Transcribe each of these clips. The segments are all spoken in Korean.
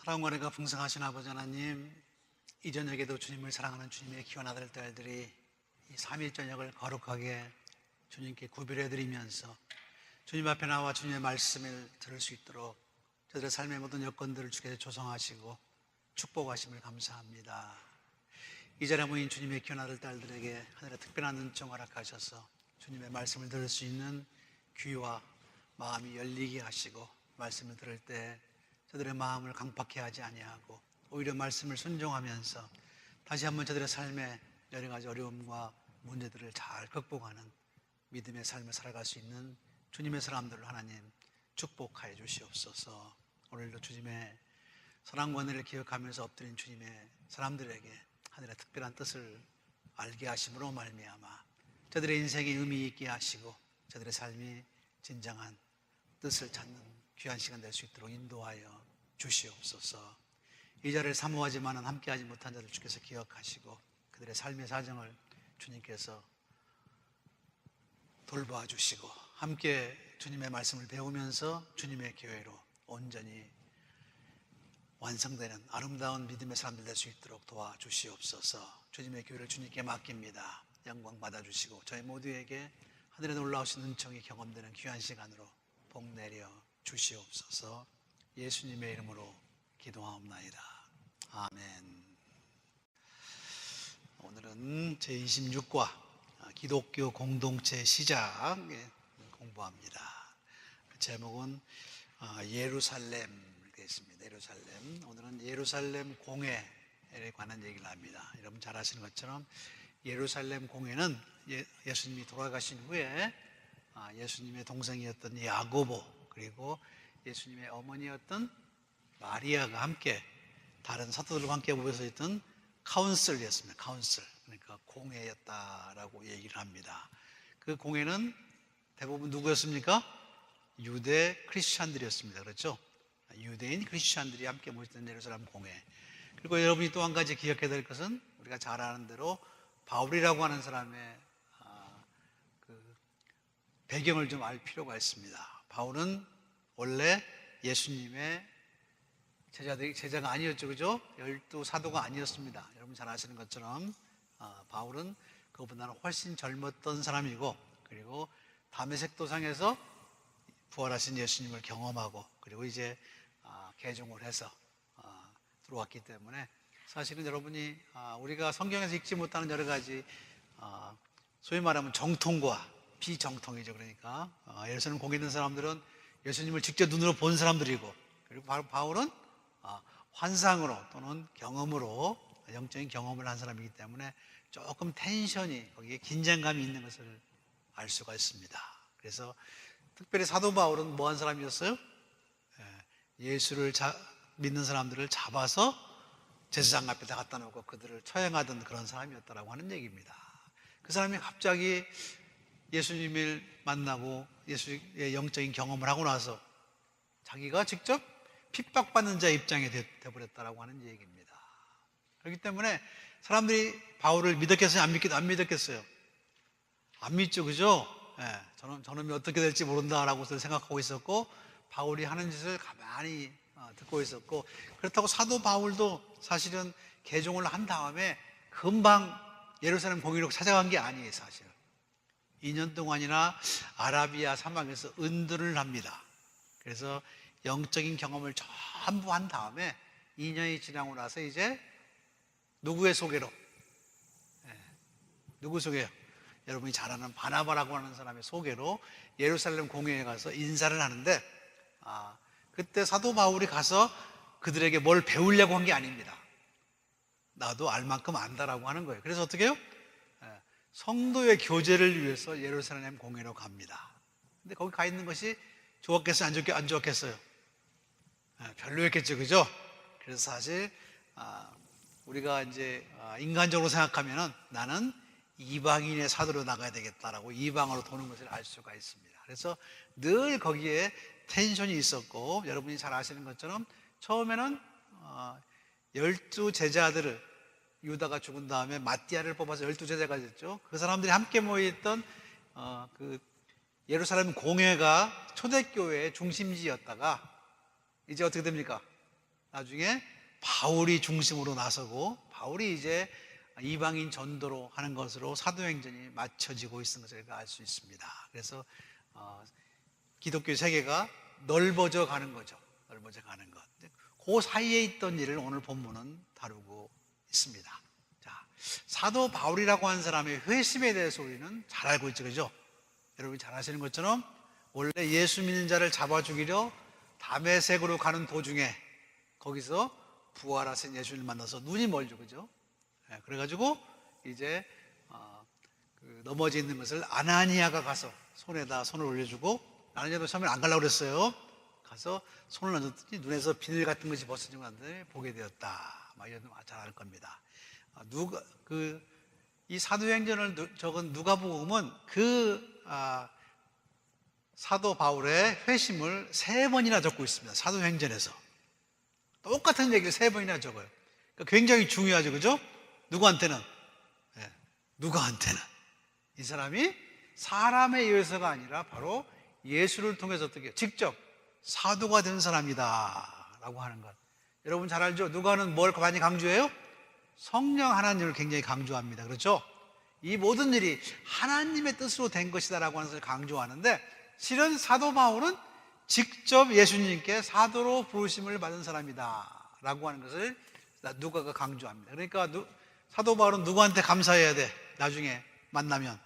사랑과 은혜가 풍성하신 아버지 하나님, 이 저녁에도 주님을 사랑하는 주님의 귀한 아들 딸들이 이 3일 저녁을 거룩하게 주님께 구별해드리면서 주님 앞에 나와 주님의 말씀을 들을 수 있도록 저들의 삶의 모든 여건들을 주께서 조성하시고 축복하심을 감사합니다. 이 자리에 모인 주님의 귀한 아들 딸들에게 하늘의 특별한 은총 허락하셔서 주님의 말씀을 들을 수 있는 귀와 마음이 열리게 하시고, 말씀을 들을 때 저들의 마음을 강팍해 하지 아니하고 오히려 말씀을 순종하면서 다시 한번 저들의 삶에 여러 가지 어려움과 문제들을 잘 극복하는 믿음의 삶을 살아갈 수 있는 주님의 사람들을 하나님 축복하여 주시옵소서. 오늘도 주님의 사랑과 은혜를 기억하면서 엎드린 주님의 사람들에게 하늘의 특별한 뜻을 알게 하심으로 말미암아 저들의 인생에 의미 있게 하시고 저들의 삶이 진정한 뜻을 찾는 귀한 시간 될 수 있도록 인도하여 주시옵소서. 이 자리를 사모하지만은 함께하지 못한 자들 주께서 기억하시고 그들의 삶의 사정을 주님께서 돌봐 주시고 함께 주님의 말씀을 배우면서 주님의 교회로 온전히 완성되는 아름다운 믿음의 사람들 될 수 있도록 도와주시옵소서. 주님의 교회를 주님께 맡깁니다. 영광 받아주시고 저희 모두에게 하늘에 놀라우신 은총이 경험되는 귀한 시간으로 복 내려 주시옵소서. 예수님의 이름으로 기도하옵나이다. 아멘. 오늘은 제26과 기독교 공동체 시작 공부합니다. 그 제목은 예루살렘 되겠습니다. 예루살렘. 오늘은 예루살렘 공회에 관한 얘기를 합니다. 여러분 잘 아시는 것처럼 예루살렘 공회는 예수님이 돌아가신 후에 예수님의 동생이었던 야고보 그리고 예수님의 어머니였던 마리아가 함께 다른 사도들과 함께 모여서 있던 카운슬이었습니다. 카운슬, 그러니까 공회였다라고 얘기를 합니다. 그 공회는 대부분 누구였습니까? 유대 크리스찬들이었습니다. 그렇죠? 유대인 크리스찬들이 함께 모였던 예루살렘 공회. 그리고 여러분이 또 한 가지 기억해야 될 것은 우리가 잘 아는 대로 바울이라고 하는 사람의 그 배경을 좀 알 필요가 있습니다. 바울은 원래 예수님의 제자가 아니었죠, 그죠? 12사도가 아니었습니다. 여러분 잘 아시는 것처럼 바울은 그보다는 훨씬 젊었던 사람이고, 그리고 다메섹 도상에서 부활하신 예수님을 경험하고, 그리고 이제 개종을 해서 들어왔기 때문에 사실은 여러분이 우리가 성경에서 읽지 못하는 여러 가지 소위 말하면 정통과 비정통이죠. 그러니까 예루살렘 공에 있는 사람들은 예수님을 직접 눈으로 본 사람들이고, 그리고 바울은 환상으로 또는 경험으로 영적인 경험을 한 사람이기 때문에 조금 텐션이 거기에 긴장감이 있는 것을 알 수가 있습니다. 그래서 특별히 사도 바울은 뭐 한 사람이었어요? 예수를 믿는 사람들을 잡아서 제사장 앞에다 갖다 놓고 그들을 처형하던 그런 사람이었다라고 하는 얘기입니다. 그 사람이 갑자기 예수님을 만나고 예수의 영적인 경험을 하고 나서 자기가 직접 핍박받는 자의 입장에 되어버렸다라고 하는 얘기입니다. 그렇기 때문에 사람들이 바울을 믿었겠어요? 안 믿었겠어요? 안 믿죠, 그죠? 저놈이 어떻게 될지 모른다라고 생각하고 있었고, 바울이 하는 짓을 가만히 듣고 있었고, 그렇다고 사도 바울도 사실은 개종을 한 다음에 금방 예루살렘 공의로 찾아간 게 아니에요. 사실 2년 동안이나 아라비아 사막에서 은둔을 합니다. 그래서 영적인 경험을 전부 한 다음에 2년이 지나고 나서 이제 누구의 소개로? 누구 소개요? 여러분이 잘 아는 바나바라고 하는 사람의 소개로 예루살렘 공회에 가서 인사를 하는데, 그때 사도 바울이 가서 그들에게 뭘 배우려고 한 게 아닙니다. 나도 알 만큼 안다라고 하는 거예요. 그래서 어떻게 해요? 성도의 교제를 위해서 예루살렘 공회로 갑니다. 근데 거기 가 있는 것이 좋았겠어요? 안 좋았겠어요? 별로였겠죠, 그죠? 그래서 사실 우리가 이제 인간적으로 생각하면은 나는 이방인의 사도로 나가야 되겠다라고 이방으로 도는 것을 알 수가 있습니다. 그래서 늘 거기에 텐션이 있었고, 여러분이 잘 아시는 것처럼 처음에는 12제자들을 유다가 죽은 다음에 마띠아를 뽑아서 12제자가 됐죠. 그 사람들이 함께 모여있던 그 예루살렘 공회가 초대교회의 중심지였다가 이제 어떻게 됩니까? 나중에 바울이 중심으로 나서고 바울이 이제 이방인 전도로 하는 것으로 사도행전이 맞춰지고 있는 것을 알 수 있습니다. 그래서 기독교 세계가 넓어져 가는 거죠. 넓어져 가는 것. 그 사이에 있던 일을 오늘 본문은 다루고 있습니다. 자, 사도 바울이라고 하는 사람의 회심에 대해서 우리는 잘 알고 있죠, 그죠? 여러분이 잘 아시는 것처럼 원래 예수 믿는 자를 잡아 죽이려 다메섹으로 가는 도중에 거기서 부활하신 예수님을 만나서 눈이 멀죠, 그죠? 그래가지고 이제 넘어져 있는 것을 아나니아가 가서 손에다 손을 올려주고, 아나니아도 처음에 안 가려고 그랬어요. 가서 손을 얹었더니 눈에서 비늘 같은 것이 벗어지고 난데 보게 되었다. 막 이런 거 잘 알 겁니다. 이 사도행전을 적은 누가복음은 사도 바울의 회심을 3번이나 적고 있습니다. 사도행전에서 똑같은 얘기를 3번이나 적어요. 그러니까 굉장히 중요하죠, 그죠? 누구한테는? 누가한테는 이 사람이 사람에 의해서가 아니라 바로 예수를 통해서 어떻게 직접 사도가 된 사람이다 라고 하는 것. 여러분 잘 알죠? 누가는 뭘 많이 강조해요? 성령 하나님을 굉장히 강조합니다. 그렇죠? 이 모든 일이 하나님의 뜻으로 된 것이다 라고 하는 것을 강조하는데, 실은 사도 바울은 직접 예수님께 사도로 부르심을 받은 사람이다 라고 하는 것을 누가가 강조합니다. 그러니까 사도 바울은 누구한테 감사해야 돼? 나중에 만나면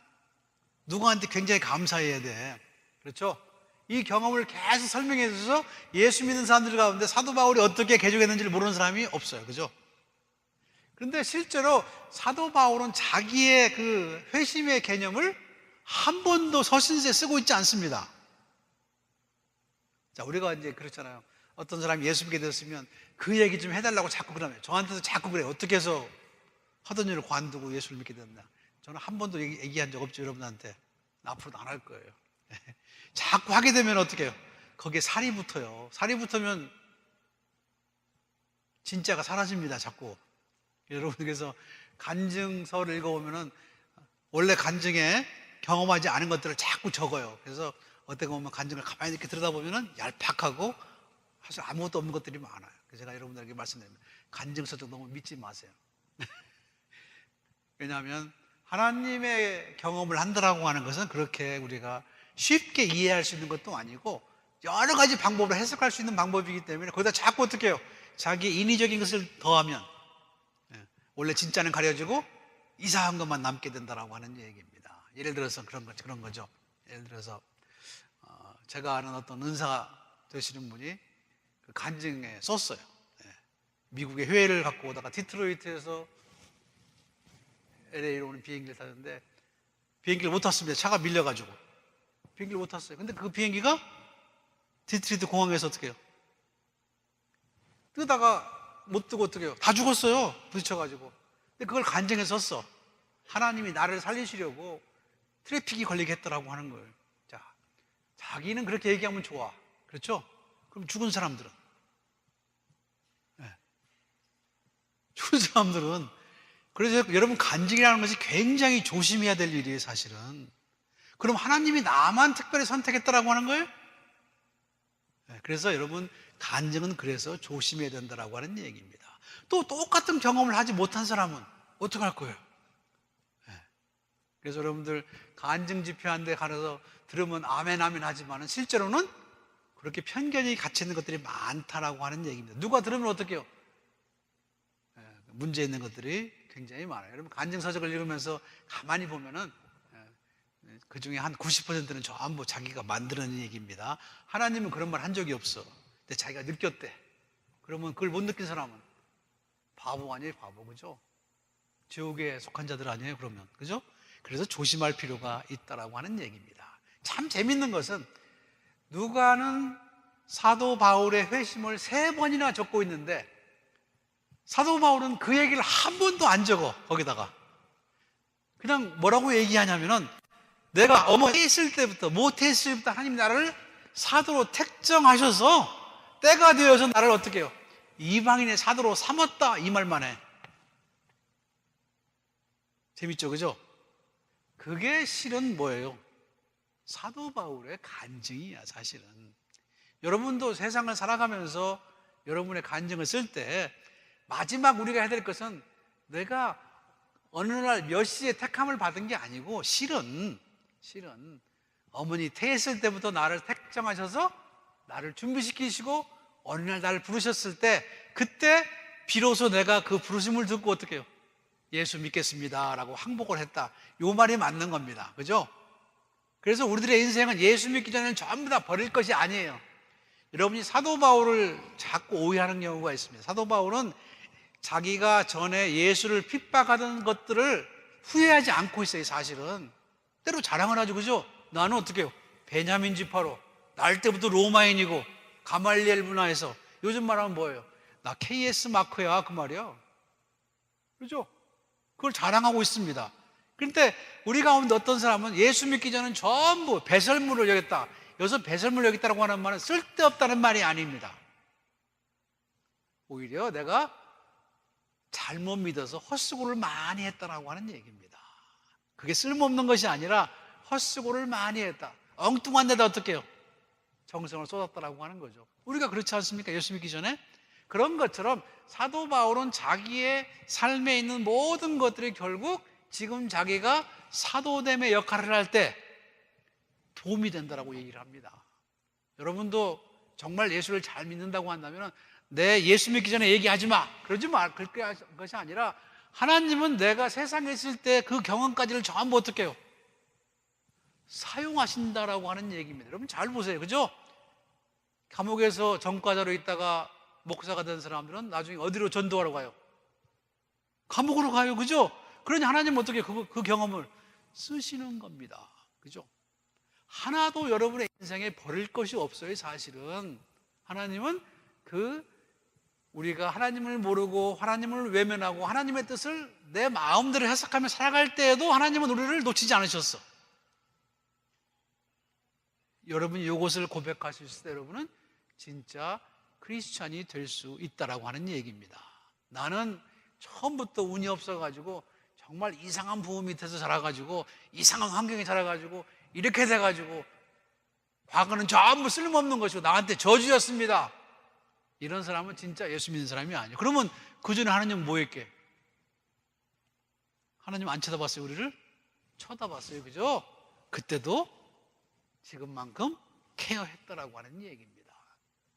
누구한테 굉장히 감사해야 돼. 그렇죠? 이 경험을 계속 설명해 주셔서 예수 믿는 사람들 가운데 사도 바울이 어떻게 개종했는지를 모르는 사람이 없어요. 그죠? 그런데 실제로 사도 바울은 자기의 그 회심의 개념을 한 번도 서신서에 쓰고 있지 않습니다. 자, 우리가 이제 그렇잖아요. 어떤 사람이 예수 믿게 되었으면 그 얘기 좀 해달라고 자꾸 그러면 저한테도 자꾸 그래요. 어떻게 해서 하던 일을 관두고 예수를 믿게 됐나? 저는 한 번도 얘기한 적 없죠, 여러분한테. 앞으로도 안 할 거예요. 자꾸 하게 되면 어떻게 해요? 거기에 살이 붙어요. 살이 붙으면 진짜가 사라집니다, 자꾸. 여러분, 그래서 간증서를 읽어보면은 원래 간증에 경험하지 않은 것들을 자꾸 적어요. 그래서 어떻게 보면 간증을 가만히 이렇게 들여다보면은 얄팍하고 사실 아무것도 없는 것들이 많아요. 그래서 제가 여러분들에게 말씀드립니다. 간증서 좀 너무 믿지 마세요. 왜냐하면 하나님의 경험을 한다라고 하는 것은 그렇게 우리가 쉽게 이해할 수 있는 것도 아니고 여러 가지 방법으로 해석할 수 있는 방법이기 때문에 거기다 자꾸 어떻게 해요? 자기 인위적인 것을 더하면 원래 진짜는 가려지고 이상한 것만 남게 된다라고 하는 얘기입니다. 예를 들어서 그런 거죠. 예를 들어서 제가 아는 어떤 은사 되시는 분이 그 간증에 썼어요. 미국의 회의를 갖고 오다가 디트로이트에서 LA로 오는 비행기를 타는데 비행기를 못 탔습니다. 차가 밀려가지고 비행기를 못 탔어요. 근데 그 비행기가 디트로이트 공항에서 어떻게 해요? 뜨다가 못 뜨고 어떻게 해요? 다 죽었어요. 부딪혀가지고. 근데 그걸 간증에 썼어. 하나님이 나를 살리시려고 트래픽이 걸리게 했더라고 하는 거예요. 자, 자기는 그렇게 얘기하면 좋아. 그렇죠? 그럼 죽은 사람들은? 죽은 사람들은 그래서 여러분 간증이라는 것이 굉장히 조심해야 될 일이에요, 사실은. 그럼 하나님이 나만 특별히 선택했다라고 하는 거예요? 그래서 여러분 간증은 그래서 조심해야 된다라고 하는 얘기입니다. 또 똑같은 경험을 하지 못한 사람은 어떻게 할 거예요? 그래서 여러분들 간증 집회한 데 가서 들으면 아멘 아멘 하지만 실제로는 그렇게 편견이 갇혀 있는 것들이 많다라고 하는 얘기입니다. 누가 들으면 어떻게 해요? 문제 있는 것들이 굉장히 많아요. 여러분 간증서적을 읽으면서 가만히 보면은 그 중에 한 90%는 전부 자기가 만드는 얘기입니다. 하나님은 그런 말 한 적이 없어. 근데 자기가 느꼈대. 그러면 그걸 못 느낀 사람은 바보 아니에요, 바보. 그죠? 지옥에 속한 자들 아니에요, 그러면. 그죠? 그래서 조심할 필요가 있다라고 하는 얘기입니다. 참 재밌는 것은 누가는 사도 바울의 회심을 3번이나 적고 있는데 사도 바울은 그 얘기를 한 번도 안 적어. 거기다가 그냥 뭐라고 얘기하냐면은 내가 어머니 있을 때부터 모태했을 때부터 하나님 나를 사도로 택정하셔서 때가 되어서 나를 어떻게 해요? 이방인의 사도로 삼았다, 이 말만 해. 재밌죠, 그죠? 그게 실은 뭐예요? 사도 바울의 간증이야, 사실은. 여러분도 세상을 살아가면서 여러분의 간증을 쓸 때 마지막 우리가 해야 될 것은 내가 어느 날 몇 시에 택함을 받은 게 아니고 실은 어머니 태했을 때부터 나를 택정하셔서 나를 준비시키시고 어느 날 나를 부르셨을 때 그때 비로소 내가 그 부르심을 듣고 어떻게 해요? 예수 믿겠습니다 라고 항복을 했다. 요 말이 맞는 겁니다. 그죠? 그래서 우리들의 인생은 예수 믿기 전에는 전부 다 버릴 것이 아니에요. 여러분이 사도 바울을 자꾸 오해하는 경우가 있습니다. 사도 바울은 자기가 전에 예수를 핍박하던 것들을 후회하지 않고 있어요. 사실은 때로 자랑을 하죠. 그죠? 나는 어떻게 해요? 베냐민 지파로 날 때부터 로마인이고 가말리엘 문화에서 요즘 말하면 뭐예요? 나 KS 마크야 그 말이야. 그죠? 그걸 자랑하고 있습니다. 그런데 우리 가운데 어떤 사람은 예수 믿기 전은 전부 배설물을 여겼다. 여기서 배설물을 여겼다고 하는 말은 쓸데없다는 말이 아닙니다. 오히려 내가 잘못 믿어서 헛수고를 많이 했다라고 하는 얘기입니다. 그게 쓸모없는 것이 아니라 헛수고를 많이 했다. 엉뚱한 데다 어떻게 해요? 정성을 쏟았다라고 하는 거죠. 우리가 그렇지 않습니까? 예수 믿기 전에? 그런 것처럼 사도 바울은 자기의 삶에 있는 모든 것들이 결국 지금 자기가 사도됨의 역할을 할 때 도움이 된다라고 얘기를 합니다. 여러분도 정말 예수를 잘 믿는다고 한다면 내 예수 믿기 전에 얘기하지 마. 그러지 마. 그렇게 할 것이 아니라 하나님은 내가 세상에 있을 때 그 경험까지를 전부 어떻게 해요? 사용하신다라고 하는 얘기입니다. 여러분 잘 보세요. 그죠? 감옥에서 전과자로 있다가 목사가 된 사람들은 나중에 어디로 전도하러 가요? 감옥으로 가요. 그죠? 그러니 하나님은 어떻게 그 경험을 쓰시는 겁니다. 그죠? 하나도 여러분의 인생에 버릴 것이 없어요. 사실은 하나님은 우리가 하나님을 모르고 하나님을 외면하고 하나님의 뜻을 내 마음대로 해석하며 살아갈 때에도 하나님은 우리를 놓치지 않으셨어. 여러분이 이것을 고백하실 때 여러분은 진짜 크리스찬이 될 수 있다라고 하는 얘기입니다. 나는 처음부터 운이 없어가지고 정말 이상한 부모 밑에서 자라가지고 이상한 환경에 자라가지고 이렇게 돼가지고 과거는 전부 쓸모없는 것이고 나한테 저주였습니다. 이런 사람은 진짜 예수 믿는 사람이 아니에요. 그러면 그 전에 하나님은 뭐 했게? 하나님 안 쳐다봤어요? 우리를? 쳐다봤어요. 그죠? 그때도 지금만큼 케어했다라고 하는 얘기입니다.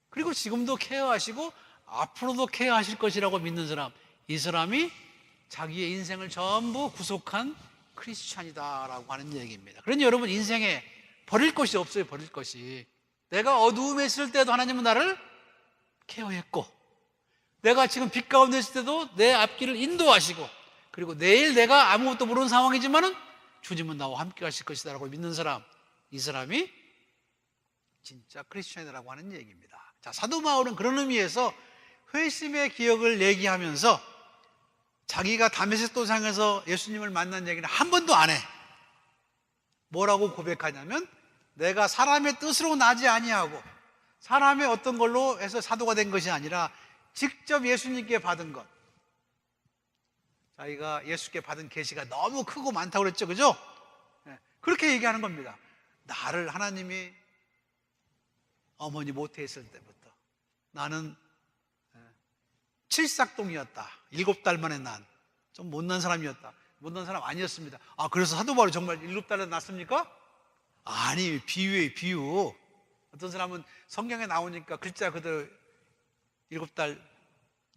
그리고 지금도 케어하시고 앞으로도 케어하실 것이라고 믿는 사람, 이 사람이 자기의 인생을 전부 구속한 크리스찬이다라고 하는 얘기입니다. 그러니 여러분 인생에 버릴 것이 없어요. 버릴 것이. 내가 어두움에 있을 때도 하나님은 나를 케어했고, 내가 지금 빛 가운데 있을 때도 내 앞길을 인도하시고, 그리고 내일 내가 아무것도 모르는 상황이지만은 주님은 나와 함께 하실 것이다라고 믿는 사람, 이 사람이 진짜 크리스찬이라고 하는 얘기입니다. 자, 사도 바울은 그런 의미에서 회심의 기억을 얘기하면서 자기가 다메섹 도상에서 예수님을 만난 얘기는 한 번도 안 해. 뭐라고 고백하냐면 내가 사람의 뜻으로 나지 아니하고 사람의 어떤 걸로 해서 사도가 된 것이 아니라 직접 예수님께 받은 것. 자기가 예수께 받은 계시가 너무 크고 많다고 그랬죠. 그죠? 그렇게 얘기하는 겁니다. 나를 하나님이 어머니 모태에 있을 때부터 나는 칠삭동이었다. 7달 만에 난 좀 못난 사람이었다. 못난 사람 아니었습니다. 아, 그래서 사도 바울이 정말 7달에 낳습니까? 아니, 비유예요, 비유. 어떤 사람은 성경에 나오니까 글자 그대로 7달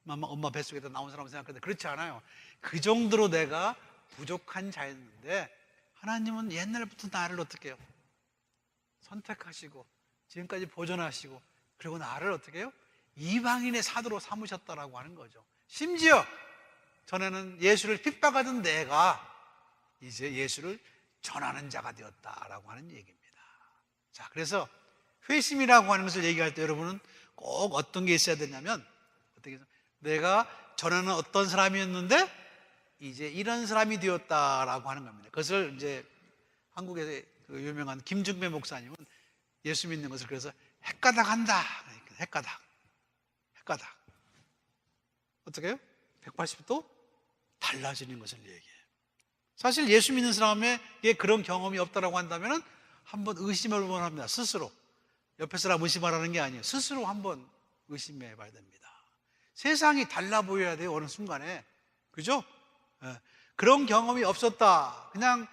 엄마 뱃속에서 나온 사람 생각하는데 그렇지 않아요. 그 정도로 내가 부족한 자였는데 하나님은 옛날부터 나를 어떻게 해요? 선택하시고 지금까지 보존하시고 그리고 나를 어떻게 해요? 이방인의 사도로 삼으셨다라고 하는 거죠. 심지어 전에는 예수를 핍박하던 내가 이제 예수를 전하는 자가 되었다라고 하는 얘기입니다. 자, 그래서 회심이라고 하는 것을 얘기할 때 여러분은 꼭 어떤 게 있어야 되냐면 어떻게 해서 내가 전에는 어떤 사람이었는데 이제 이런 사람이 되었다라고 하는 겁니다. 그것을 이제 한국의 그 유명한 김중배 목사님은 예수 믿는 것을 그래서 헷가닥 한다. 헷가닥. 어떻게 해요? 180도 달라지는 것을 얘기해요. 사실 예수 믿는 사람에게 그런 경험이 없다라고 한다면 한번 의심을 원합니다. 스스로. 옆에 사람 의심하라는 게 아니에요. 스스로 한번 의심해 봐야 됩니다. 세상이 달라 보여야 돼요, 어느 순간에. 그죠? 그런 경험이 없었다. 그냥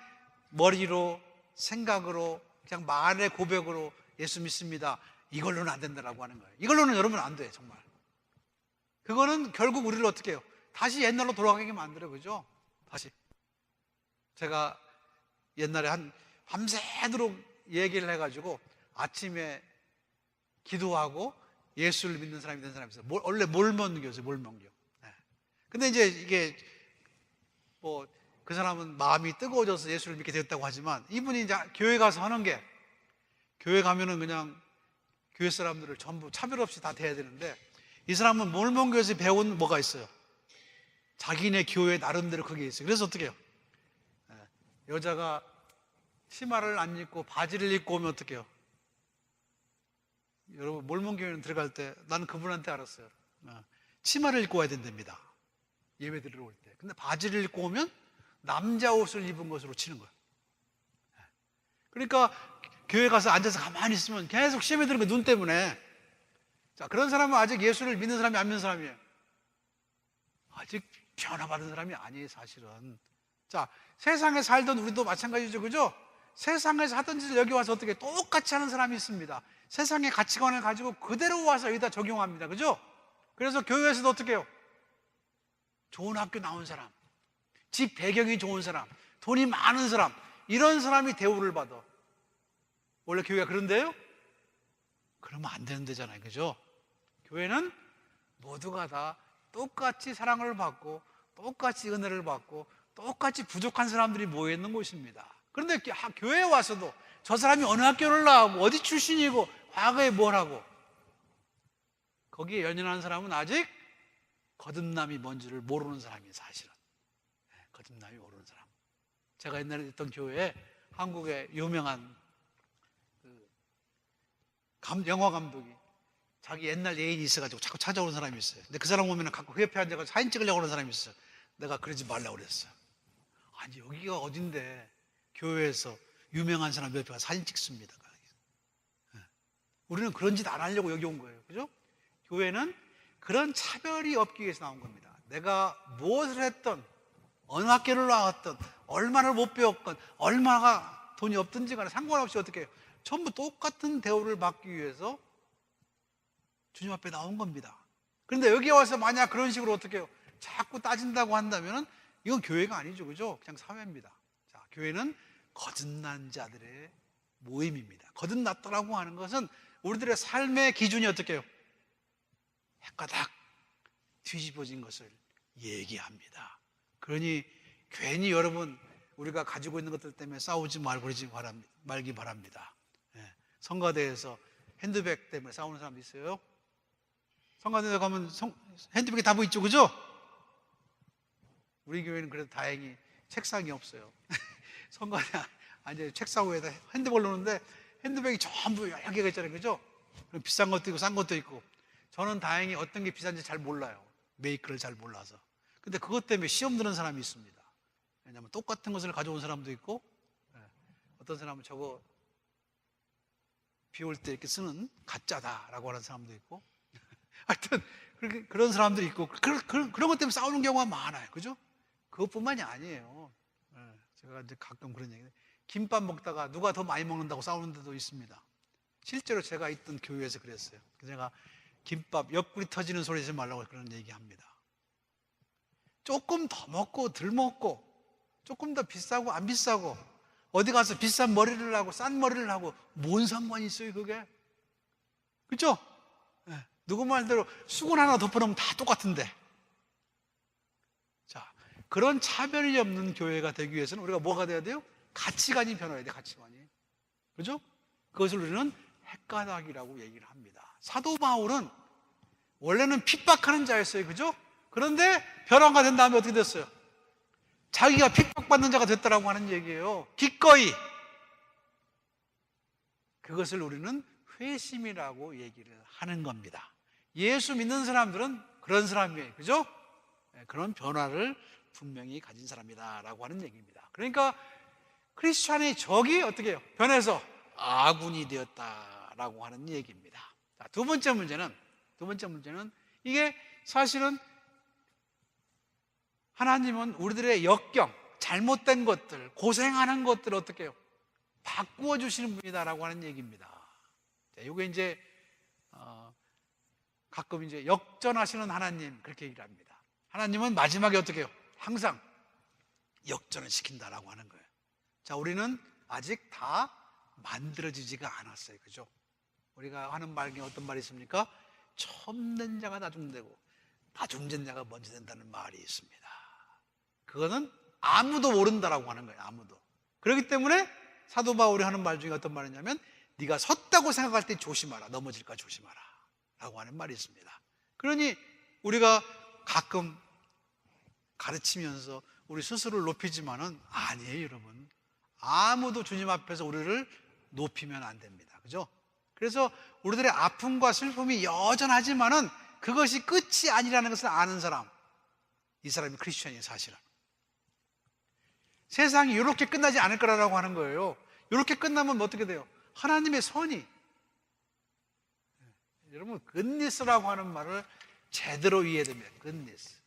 머리로, 생각으로, 그냥 말의 고백으로 예수 믿습니다. 이걸로는 안 된다라고 하는 거예요. 이걸로는 여러분 안 돼, 정말. 그거는 결국 우리를 어떻게 해요? 다시 옛날로 돌아가게 만들어요. 그죠? 다시. 제가 옛날에 밤새도록 얘기를 해가지고 아침에 기도하고 예수를 믿는 사람이 된 사람이 있어요. 원래 몰몬교였어요, 몰몬교. 근데 이제 이게 그 사람은 마음이 뜨거워져서 예수를 믿게 되었다고 하지만 이분이 이제 교회 가서 하는 게, 교회 가면은 그냥 교회 사람들을 전부 차별 없이 다 대해야 되는데, 이 사람은 몰몬교에서 배운 뭐가 있어요? 자기네 교회 나름대로 그게 있어요. 그래서 어떻게 해요? 여자가 치마를 안 입고 바지를 입고 오면 어떻게 해요? 여러분, 몰몬교회는 들어갈 때 나는 그분한테 알았어요. 치마를 입고 와야 된답니다, 예배 드리러 올 때. 근데 바지를 입고 오면 남자 옷을 입은 것으로 치는 거예요. 그러니까 교회 가서 앉아서 가만히 있으면 계속 시험에 드는 거예요, 눈 때문에. 자, 그런 사람은 아직 예수를 믿는 사람이 안 믿는 사람이에요? 아직 변화받은 사람이 아니에요, 사실은. 자, 세상에 살던 우리도 마찬가지죠, 그죠? 세상에서 하던 짓을 여기 와서 어떻게 똑같이 하는 사람이 있습니다. 세상의 가치관을 가지고 그대로 와서 여기다 적용합니다, 그죠? 그래서 교회에서도 어떻게 해요? 좋은 학교 나온 사람, 집 배경이 좋은 사람, 돈이 많은 사람, 이런 사람이 대우를 받아. 원래 교회가 그런데요? 그러면 안 되는 데잖아요, 그죠? 교회는 모두가 다 똑같이 사랑을 받고 똑같이 은혜를 받고 똑같이 부족한 사람들이 모여있는 곳입니다. 그런데 교회에 와서도 저 사람이 어느 학교를 나오고 어디 출신이고 과거에 뭘 하고, 거기에 연연하는 사람은 아직 거듭남이 뭔지를 모르는 사람이에요, 사실은. 거듭남이 모르는 사람. 제가 옛날에 있던 교회에 한국의 유명한 영화 감독이 자기 옛날 애인이 있어가지고 자꾸 찾아오는 사람이 있어요. 근데 그 사람 오면 갖고 그 옆에 앉아서 사진 찍으려고 하는 사람이 있어요. 내가 그러지 말라고 그랬어요. 아니, 여기가 어딘데 교회에서 유명한 사람 옆에 가서 사진 찍습니다. 우리는 그런 짓 안 하려고 여기 온 거예요, 그죠? 교회는 그런 차별이 없기 위해서 나온 겁니다. 내가 무엇을 했던, 어느 학교를 나왔던, 얼마나 못 배웠건, 얼마나 돈이 없든지 간에 상관없이 어떻게 해요? 전부 똑같은 대우를 받기 위해서 주님 앞에 나온 겁니다. 그런데 여기 와서 만약 그런 식으로 어떻게 해요? 자꾸 따진다고 한다면 이건 교회가 아니죠, 그죠? 그냥 사회입니다. 자, 교회는 거듭난 자들의 모임입니다. 거듭났다라고 하는 것은 우리들의 삶의 기준이 어떻게 해요? 헷가닥 뒤집어진 것을 얘기합니다. 그러니 괜히 여러분, 우리가 가지고 있는 것들 때문에 싸우지 말고 그러지 말기 바랍니다. 성가대에서 핸드백 때문에 싸우는 사람도 있어요. 성가대에 가면 핸드백이 다 보이죠, 그죠? 우리 교회는 그래도 다행히 책상이 없어요. 성가대 앉아서 책상 위에다 핸드백을 놓는데 핸드백이 전부 여러 개가 있잖아요, 그죠? 그럼 비싼 것도 있고 싼 것도 있고. 저는 다행히 어떤 게 비싼지 잘 몰라요, 메이크를 잘 몰라서. 근데 그것 때문에 시험 드는 사람이 있습니다. 왜냐하면 똑같은 것을 가져온 사람도 있고, 어떤 사람은 저거 비 올 때 이렇게 쓰는 가짜다라고 하는 사람도 있고, 하여튼 그런 사람들이 있고, 그런 것 때문에 싸우는 경우가 많아요, 그죠? 그것뿐만이 아니에요. 제가 이제 가끔 그런 얘기, 김밥 먹다가 누가 더 많이 먹는다고 싸우는 데도 있습니다. 실제로 제가 있던 교회에서 그랬어요. 제가 김밥 옆구리 터지는 소리 하지 말라고 그런 얘기합니다. 조금 더 먹고 덜 먹고, 조금 더 비싸고 안 비싸고, 어디 가서 비싼 머리를 하고 싼 머리를 하고 뭔 상관이 있어요, 그게? 그렇죠? 누구 말대로 수건 하나 덮어놓으면 다 똑같은데. 자, 그런 차별이 없는 교회가 되기 위해서는 우리가 뭐가 돼야 돼요? 가치관이 변화해야 돼, 가치관이. 그죠? 그것을 우리는 헷가닥이라고 얘기를 합니다. 사도 바울은 원래는 핍박하는 자였어요, 그죠? 그런데 변화가 된 다음에 어떻게 됐어요? 자기가 핍박받는 자가 됐다라고 하는 얘기예요. 기꺼이. 그것을 우리는 회심이라고 얘기를 하는 겁니다. 예수 믿는 사람들은 그런 사람이에요, 그죠? 그런 변화를 분명히 가진 사람이다라고 하는 얘기입니다. 그러니까 크리스찬의 적이 어떻게 해요? 변해서 아군이 되었다라고 하는 얘기입니다. 자, 두 번째 문제는 두 번째 문제는 이게 사실은 하나님은 우리들의 역경, 잘못된 것들, 고생하는 것들을 어떻게 해요? 바꾸어 주시는 분이다라고 하는 얘기입니다. 자, 이게 이제 가끔 이제 역전하시는 하나님 그렇게 얘기를 합니다. 하나님은 마지막에 어떻게 해요? 항상 역전을 시킨다라고 하는 거예요. 자, 우리는 아직 다 만들어지지가 않았어요. 그죠? 우리가 하는 말 중에 어떤 말이 있습니까? 처음 된 자가 나중 되고 나중 된 자가 먼저 된다는 말이 있습니다. 그거는 아무도 모른다라고 하는 거예요. 아무도. 그렇기 때문에 사도 바울이 하는 말 중에 어떤 말이냐면 네가 섰다고 생각할 때 조심하라. 넘어질까 조심하라 라고 하는 말이 있습니다. 그러니 우리가 가끔 가르치면서 우리 스스로를 높이지만은 아니에요, 여러분. 아무도 주님 앞에서 우리를 높이면 안 됩니다. 그죠? 그래서 우리들의 아픔과 슬픔이 여전하지만은 그것이 끝이 아니라는 것을 아는 사람, 이 사람이 크리스천이에요. 사실은 세상이 이렇게 끝나지 않을 거라고 하는 거예요. 이렇게 끝나면 어떻게 돼요? 하나님의 선이, 여러분 굿니스라고 하는 말을 제대로 이해해야 됩니다. 굿니스.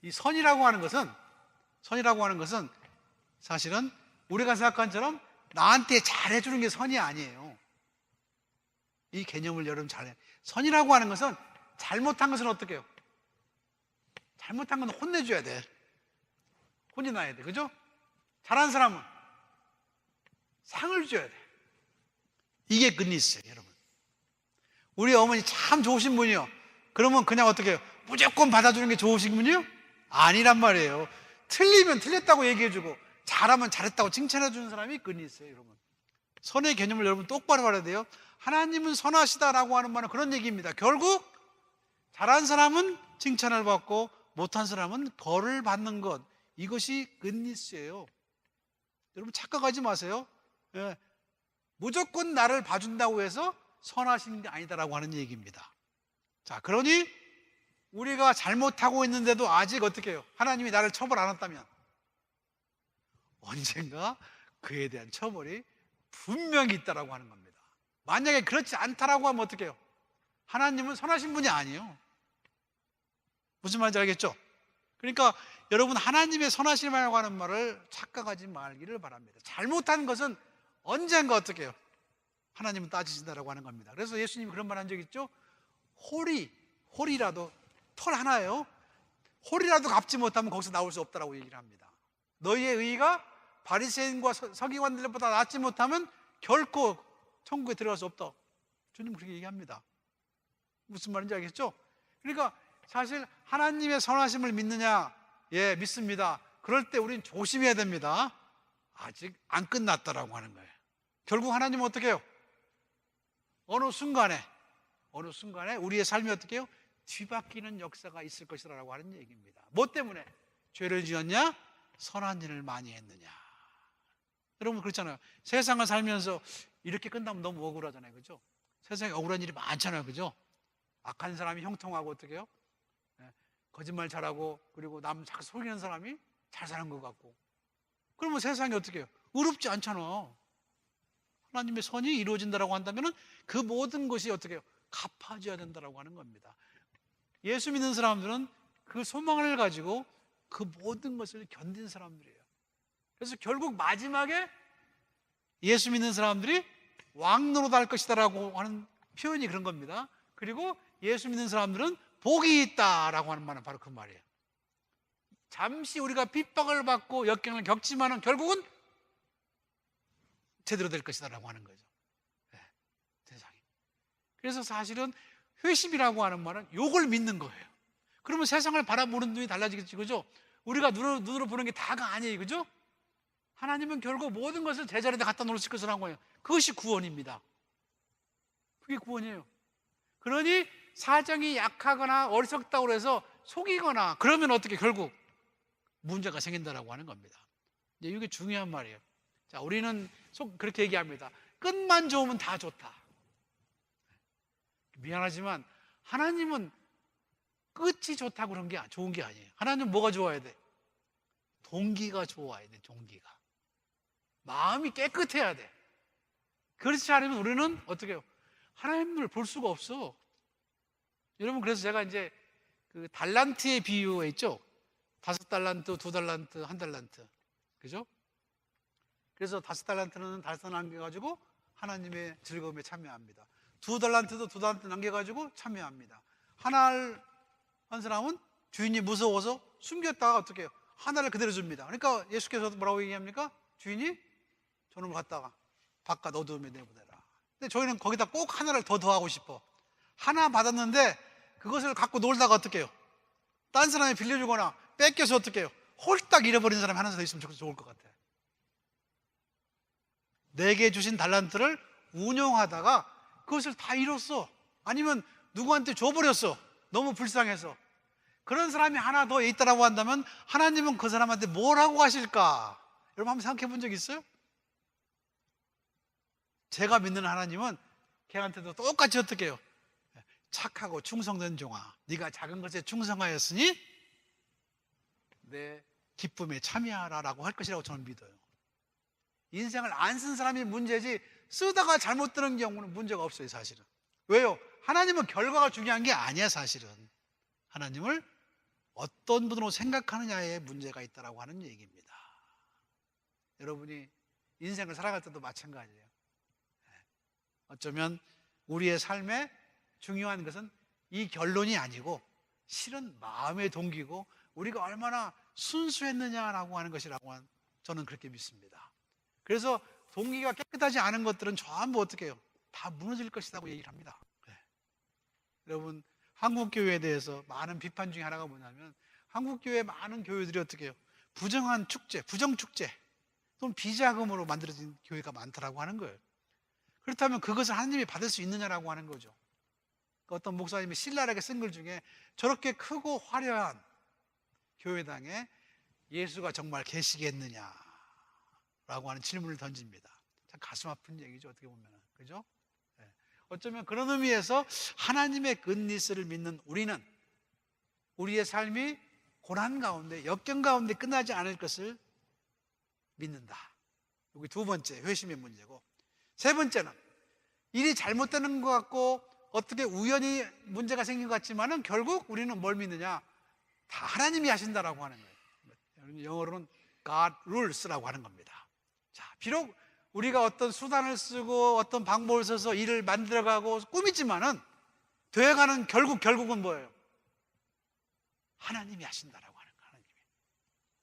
이 선이라고 하는 것은 사실은 우리가 생각한 것처럼 나한테 잘해주는 게 선이 아니에요. 이 개념을 여러분 잘해. 선이라고 하는 것은 잘못한 것은 어떻게 해요? 잘못한 건 혼내줘야 돼. 혼이 나야 돼. 그죠? 잘한 사람은 상을 줘야 돼. 이게 굿니스예요, 여러분. 우리 어머니 참 좋으신 분이요. 그러면 그냥 어떻게 해요? 무조건 받아주는 게 좋으신 분이요? 아니란 말이에요. 틀리면 틀렸다고 얘기해주고 잘하면 잘했다고 칭찬해주는 사람이 굿니스예요, 여러분. 선의 개념을 여러분 똑바로 알아야 돼요. 하나님은 선하시다라고 하는 말은 그런 얘기입니다. 결국 잘한 사람은 칭찬을 받고 못한 사람은 벌을 받는 것, 이것이 굿니스예요. 여러분 착각하지 마세요. 예. 무조건 나를 봐준다고 해서 선하신 게 아니다라고 하는 얘기입니다. 자, 그러니 우리가 잘못하고 있는데도 아직 어떻게 해요? 하나님이 나를 처벌 안 했다면 언젠가 그에 대한 처벌이 분명히 있다라고 하는 겁니다. 만약에 그렇지 않다라고 하면 어떻게 해요? 하나님은 선하신 분이 아니에요. 무슨 말인지 알겠죠? 그러니까 여러분 하나님의 선하심이라고 하는 말을 착각하지 말기를 바랍니다. 잘못한 것은 언젠가 어떻게 해요? 하나님은 따지신다라고 하는 겁니다. 그래서 예수님이 그런 말 한 적 있죠? 홀이라도 털 하나예요. 홀이라도 갚지 못하면 거기서 나올 수 없다라고 얘기를 합니다. 너희의 의의가 바리새인과 서기관들보다 낫지 못하면 결코 천국에 들어갈 수 없다. 주님 그렇게 얘기합니다. 무슨 말인지 알겠죠? 그러니까 사실 하나님의 선하심을 믿느냐? 예, 믿습니다. 그럴 때 우리는 조심해야 됩니다. 아직 안 끝났다라고 하는 거예요. 결국 하나님은 어떻게 해요? 어느 순간에 우리의 삶이 어떻게 해요? 뒤바뀌는 역사가 있을 것이라고 하는 얘기입니다. 뭐 때문에? 죄를 지었냐? 선한 일을 많이 했느냐? 여러분 그렇잖아요. 세상을 살면서 이렇게 끝나면 너무 억울하잖아요. 그죠? 세상에 억울한 일이 많잖아요. 그죠? 악한 사람이 형통하고 어떻게 해요? 거짓말 잘하고 그리고 남 자꾸 속이는 사람이 잘 사는 것 같고, 그러면 세상이 어떻게 해요? 의롭지 않잖아. 하나님의 선이 이루어진다라고 한다면 그 모든 것이 어떻게 해요? 갚아줘야 된다라고 하는 겁니다. 예수 믿는 사람들은 그 소망을 가지고 그 모든 것을 견딘 사람들이에요. 그래서 결국 마지막에 예수 믿는 사람들이 왕노릇 할 것이다라고 하는 표현이 그런 겁니다. 그리고 예수 믿는 사람들은 복이 있다라고 하는 말은 바로 그 말이에요. 잠시 우리가 핍박을 받고 역경을 겪지만은 결국은 제대로 될 것이다라고 하는 거죠. 네, 세상에. 그래서 사실은 회심이라고 하는 말은 욕을 믿는 거예요. 그러면 세상을 바라보는 눈이 달라지겠지, 그죠? 우리가 눈으로 보는 게 다가 아니에요, 그죠? 하나님은 결국 모든 것을 제자리에 갖다 놓으실 것을 한 거예요. 그것이 구원입니다. 그게 구원이에요. 그러니 사정이 약하거나 어리석다고 해서 속이거나 그러면 어떻게 결국 문제가 생긴다라고 하는 겁니다. 이게 중요한 말이에요. 자, 우리는 그렇게 얘기합니다. 끝만 좋으면 다 좋다. 미안하지만 하나님은 끝이 좋다고 그런 게 좋은 게 아니에요. 하나님은 뭐가 좋아야 돼? 동기가 좋아야 돼. 동기가. 마음이 깨끗해야 돼. 그렇지 않으면 우리는 어떻게 해요? 하나님을 볼 수가 없어. 여러분, 그래서 제가 이제 그 달란트의 비유에 있죠? 5달란트, 2달란트, 1달란트. 그죠? 그래서 5달란트는 5달 남겨가지고 하나님의 즐거움에 참여합니다. 2달란트도 2달란트 남겨가지고 참여합니다. 하나를 한 사람은 주인이 무서워서 숨겼다가 어떻게 해요? 하나를 그대로 줍니다. 그러니까 예수께서 뭐라고 얘기합니까? 주인이 저놈을 갖다가 바깥 어두움에 내보내라. 근데 저희는 거기다 꼭 하나를 더 더하고 싶어. 하나 받았는데 그것을 갖고 놀다가 어떻게 해요? 딴 사람이 빌려주거나 뺏겨서 어떻게 해요? 홀딱 잃어버린 사람이 하나 더 있으면 좋을 것 같아요. 내게 주신 달란트를 운용하다가 그것을 다 잃었어. 아니면 누구한테 줘버렸어. 너무 불쌍해서. 그런 사람이 하나 더 있다라고 한다면 하나님은 그 사람한테 뭘 하고 가실까? 여러분 한번 생각해 본 적 있어요? 제가 믿는 하나님은 걔한테도 똑같이 어떻게 해요? 착하고 충성된 종아, 네가 작은 것에 충성하였으니 내 기쁨에 참여하라 라고 할 것이라고 저는 믿어요. 인생을 안 쓴 사람이 문제지 쓰다가 잘못 드는 경우는 문제가 없어요. 사실은. 왜요? 하나님은 결과가 중요한 게 아니야. 사실은 하나님을 어떤 분으로 생각하느냐에 문제가 있다라고 하는 얘기입니다. 여러분이 인생을 살아갈 때도 마찬가지예요. 어쩌면 우리의 삶에 중요한 것은 이 결론이 아니고 실은 마음의 동기고 우리가 얼마나 순수했느냐라고 하는 것이라고 저는 그렇게 믿습니다. 그래서 동기가 깨끗하지 않은 것들은 전부 어떻게 해요? 다 무너질 것이라고 얘기를 합니다. 여러분, 한국교회에 대해서 많은 비판 중에 하나가 뭐냐면 한국교회 많은 교회들이 어떻게 해요? 부정한 축제, 부정축제 또는 비자금으로 만들어진 교회가 많다라고 하는 거예요. 그렇다면 그것을 하나님이 받을 수 있느냐라고 하는 거죠. 어떤 목사님이 신랄하게 쓴 글 중에 저렇게 크고 화려한 교회당에 예수가 정말 계시겠느냐라고 하는 질문을 던집니다. 참 가슴 아픈 얘기죠. 어떻게 보면. 그죠? 어쩌면 그런 의미에서 하나님의 굿니스를 믿는 우리는 우리의 삶이 고난 가운데, 역경 가운데 끝나지 않을 것을 믿는다. 여기 두 번째, 회심의 문제고, 세 번째는 일이 잘못되는 것 같고 어떻게 우연히 문제가 생긴 것 같지만은 결국 우리는 뭘 믿느냐? 다 하나님이 하신다라고 하는 거예요. 영어로는 God rules라고 하는 겁니다. 자, 비록 우리가 어떤 수단을 쓰고 어떤 방법을 써서 일을 만들어가고 꾸미지만은 되어가는 결국은 뭐예요? 하나님이 하신다라고 하는 거예요. 하나님이.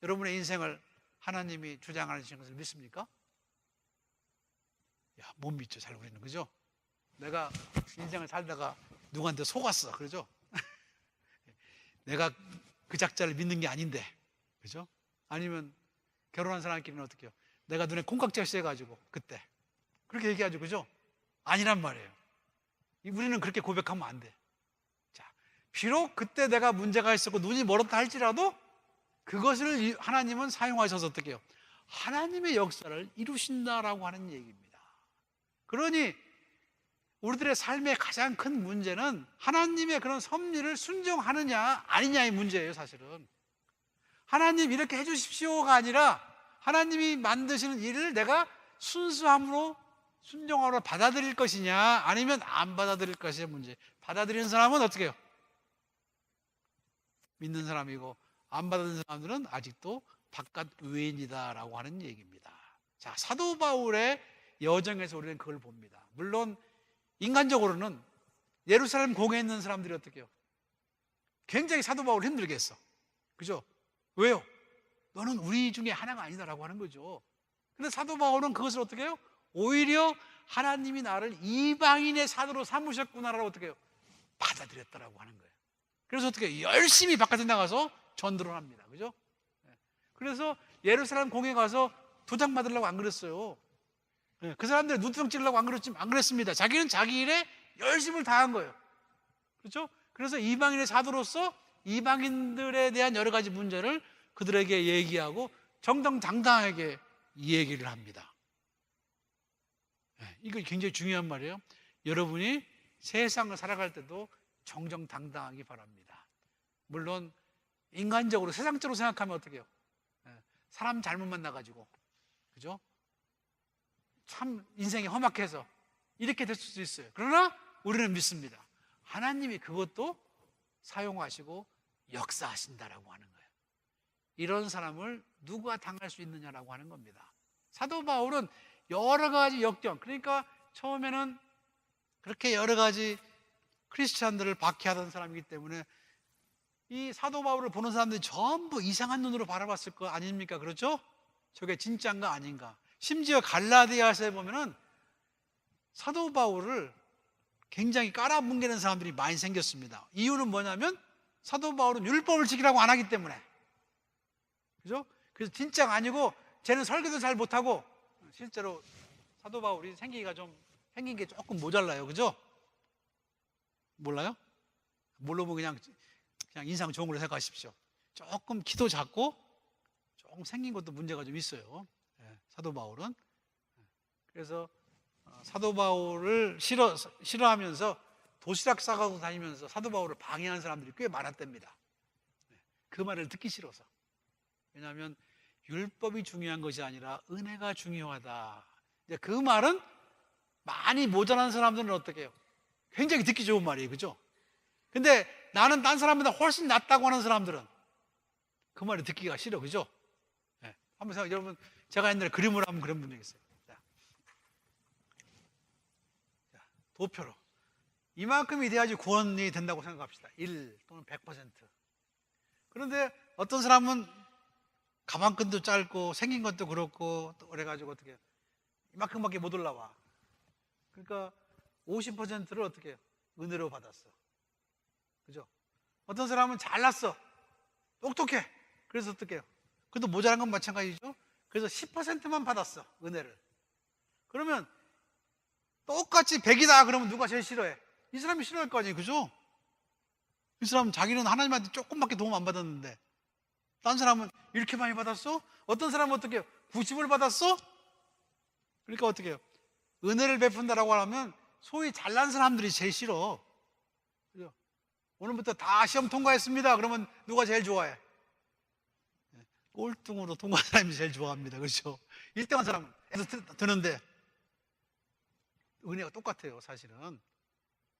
여러분의 인생을 하나님이 주장하시는 것을 믿습니까? 야, 못 믿죠. 잘 우리는. 그죠? 내가 인생을 살다가 누구한테 속았어. 그러죠? 내가 그 작자를 믿는 게 아닌데. 그죠? 아니면 결혼한 사람끼리는 어떻게 해요? 내가 눈에 콩깍지가 씌어가지고 그때 그렇게 얘기하죠. 그죠? 아니란 말이에요. 우리는 그렇게 고백하면 안 돼. 자, 비록 그때 내가 문제가 있었고 눈이 멀었다 할지라도 그것을 하나님은 사용하셔서 어떻게 해요? 하나님의 역사를 이루신다라고 하는 얘기입니다. 그러니 우리들의 삶의 가장 큰 문제는 하나님의 그런 섭리를 순종하느냐 아니냐의 문제예요. 사실은 하나님 이렇게 해주십시오가 아니라 하나님이 만드시는 일을 내가 순수함으로 순종함으로 받아들일 것이냐 아니면 안 받아들일 것이냐 문제. 받아들이는 사람은 어떻게 해요? 믿는 사람이고 안 받아들이는 사람들은 아직도 바깥 외인이다라고 하는 얘기입니다. 자, 사도 바울의 여정에서 우리는 그걸 봅니다. 물론 인간적으로는 예루살렘 공회에 있는 사람들이 어떻게 해요? 굉장히 사도 바울을 힘들게 했어. 그죠? 왜요? 너는 우리 중에 하나가 아니다라고 하는 거죠. 근데 사도 바울은 그것을 어떻게 해요? 오히려 하나님이 나를 이방인의 사도로 삼으셨구나라고 어떻게 해요? 받아들였다라고 하는 거예요. 그래서 어떻게 해요? 열심히 바깥에 나가서 전도를 합니다. 그죠? 그래서 예루살렘 공회 가서 도장 받으려고 안 그랬어요. 그 사람들 눈두덩 찌르려고 안 그랬습니다. 자기는 자기 일에 열심을 다한 거예요. 그렇죠? 그래서 이방인의 사도로서 이방인들에 대한 여러 가지 문제를 그들에게 얘기하고 정정당당하게 이 얘기를 합니다. 이거 굉장히 중요한 말이에요. 여러분이 세상을 살아갈 때도 정정당당하기 바랍니다. 물론 인간적으로 세상적으로 생각하면 어떻게 해요? 사람 잘못 만나가지고 그죠? 참 인생이 험악해서 이렇게 될 수도 있어요. 그러나 우리는 믿습니다. 하나님이 그것도 사용하시고 역사하신다라고 하는 거예요. 이런 사람을 누가 당할 수 있느냐라고 하는 겁니다. 사도 바울은 여러 가지 역경, 그러니까 처음에는 그렇게 여러 가지 크리스찬들을 박해하던 사람이기 때문에 이 사도 바울을 보는 사람들이 전부 이상한 눈으로 바라봤을 거 아닙니까? 그렇죠? 저게 진짜인가 아닌가. 심지어 갈라디아서에 보면은 사도 바울을 굉장히 깔아뭉개는 사람들이 많이 생겼습니다. 이유는 뭐냐면 사도 바울은 율법을 지키라고 안 하기 때문에. 그죠? 그래서 진짜가 아니고 쟤는 설교도 잘 못하고, 실제로 사도 바울이 생긴 게 조금 모자라요. 그죠? 몰라요? 모르면 그냥 인상 좋은 걸로 생각하십시오. 조금 키도 작고 조금 생긴 것도 문제가 좀 있어요. 사도 바울은. 그래서 사도 바울을 싫어하면서 도시락 싸가고 다니면서 사도 바울을 방해하는 사람들이 꽤 많았답니다. 그 말을 듣기 싫어서. 왜냐하면 율법이 중요한 것이 아니라 은혜가 중요하다. 그 말은 많이 모자란 사람들은 어떻게 해요? 굉장히 듣기 좋은 말이에요. 그죠? 근데 나는 딴 사람보다 훨씬 낫다고 하는 사람들은 그 말을 듣기가 싫어. 그죠? 네. 한번 생각해. 여러분, 제가 옛날에 그림으로 하면 그런 분이 있어요. 자, 도표로. 이만큼이 돼야지 구원이 된다고 생각합시다. 1 또는 100%. 그런데 어떤 사람은 가방끈도 짧고 생긴 것도 그렇고 또 그래가지고 어떻게 이만큼밖에 못 올라와. 그러니까 50%를 어떻게 해요? 은혜로 받았어. 그죠? 어떤 사람은 잘났어. 똑똑해. 그래서 어떻게 해요? 그래도 모자란 건 마찬가지죠. 그래서 10%만 받았어. 은혜를. 그러면 똑같이 100이다 그러면 누가 제일 싫어해? 이 사람이 싫어할 거 아니에요. 그죠? 이 사람은 자기는 하나님한테 조금밖에 도움 안 받았는데 딴 사람은 이렇게 많이 받았어? 어떤 사람은 어떻게 해요? 90을 받았어? 그러니까 어떻게 해요? 은혜를 베푼다라고 하면 소위 잘난 사람들이 제일 싫어. 그죠? 오늘부터 다 시험 통과했습니다. 그러면 누가 제일 좋아해? 꼴등으로 통과한 사람이 제일 좋아합니다. 그렇죠? 1등한 사람은 드는데 은혜가 똑같아요. 사실은.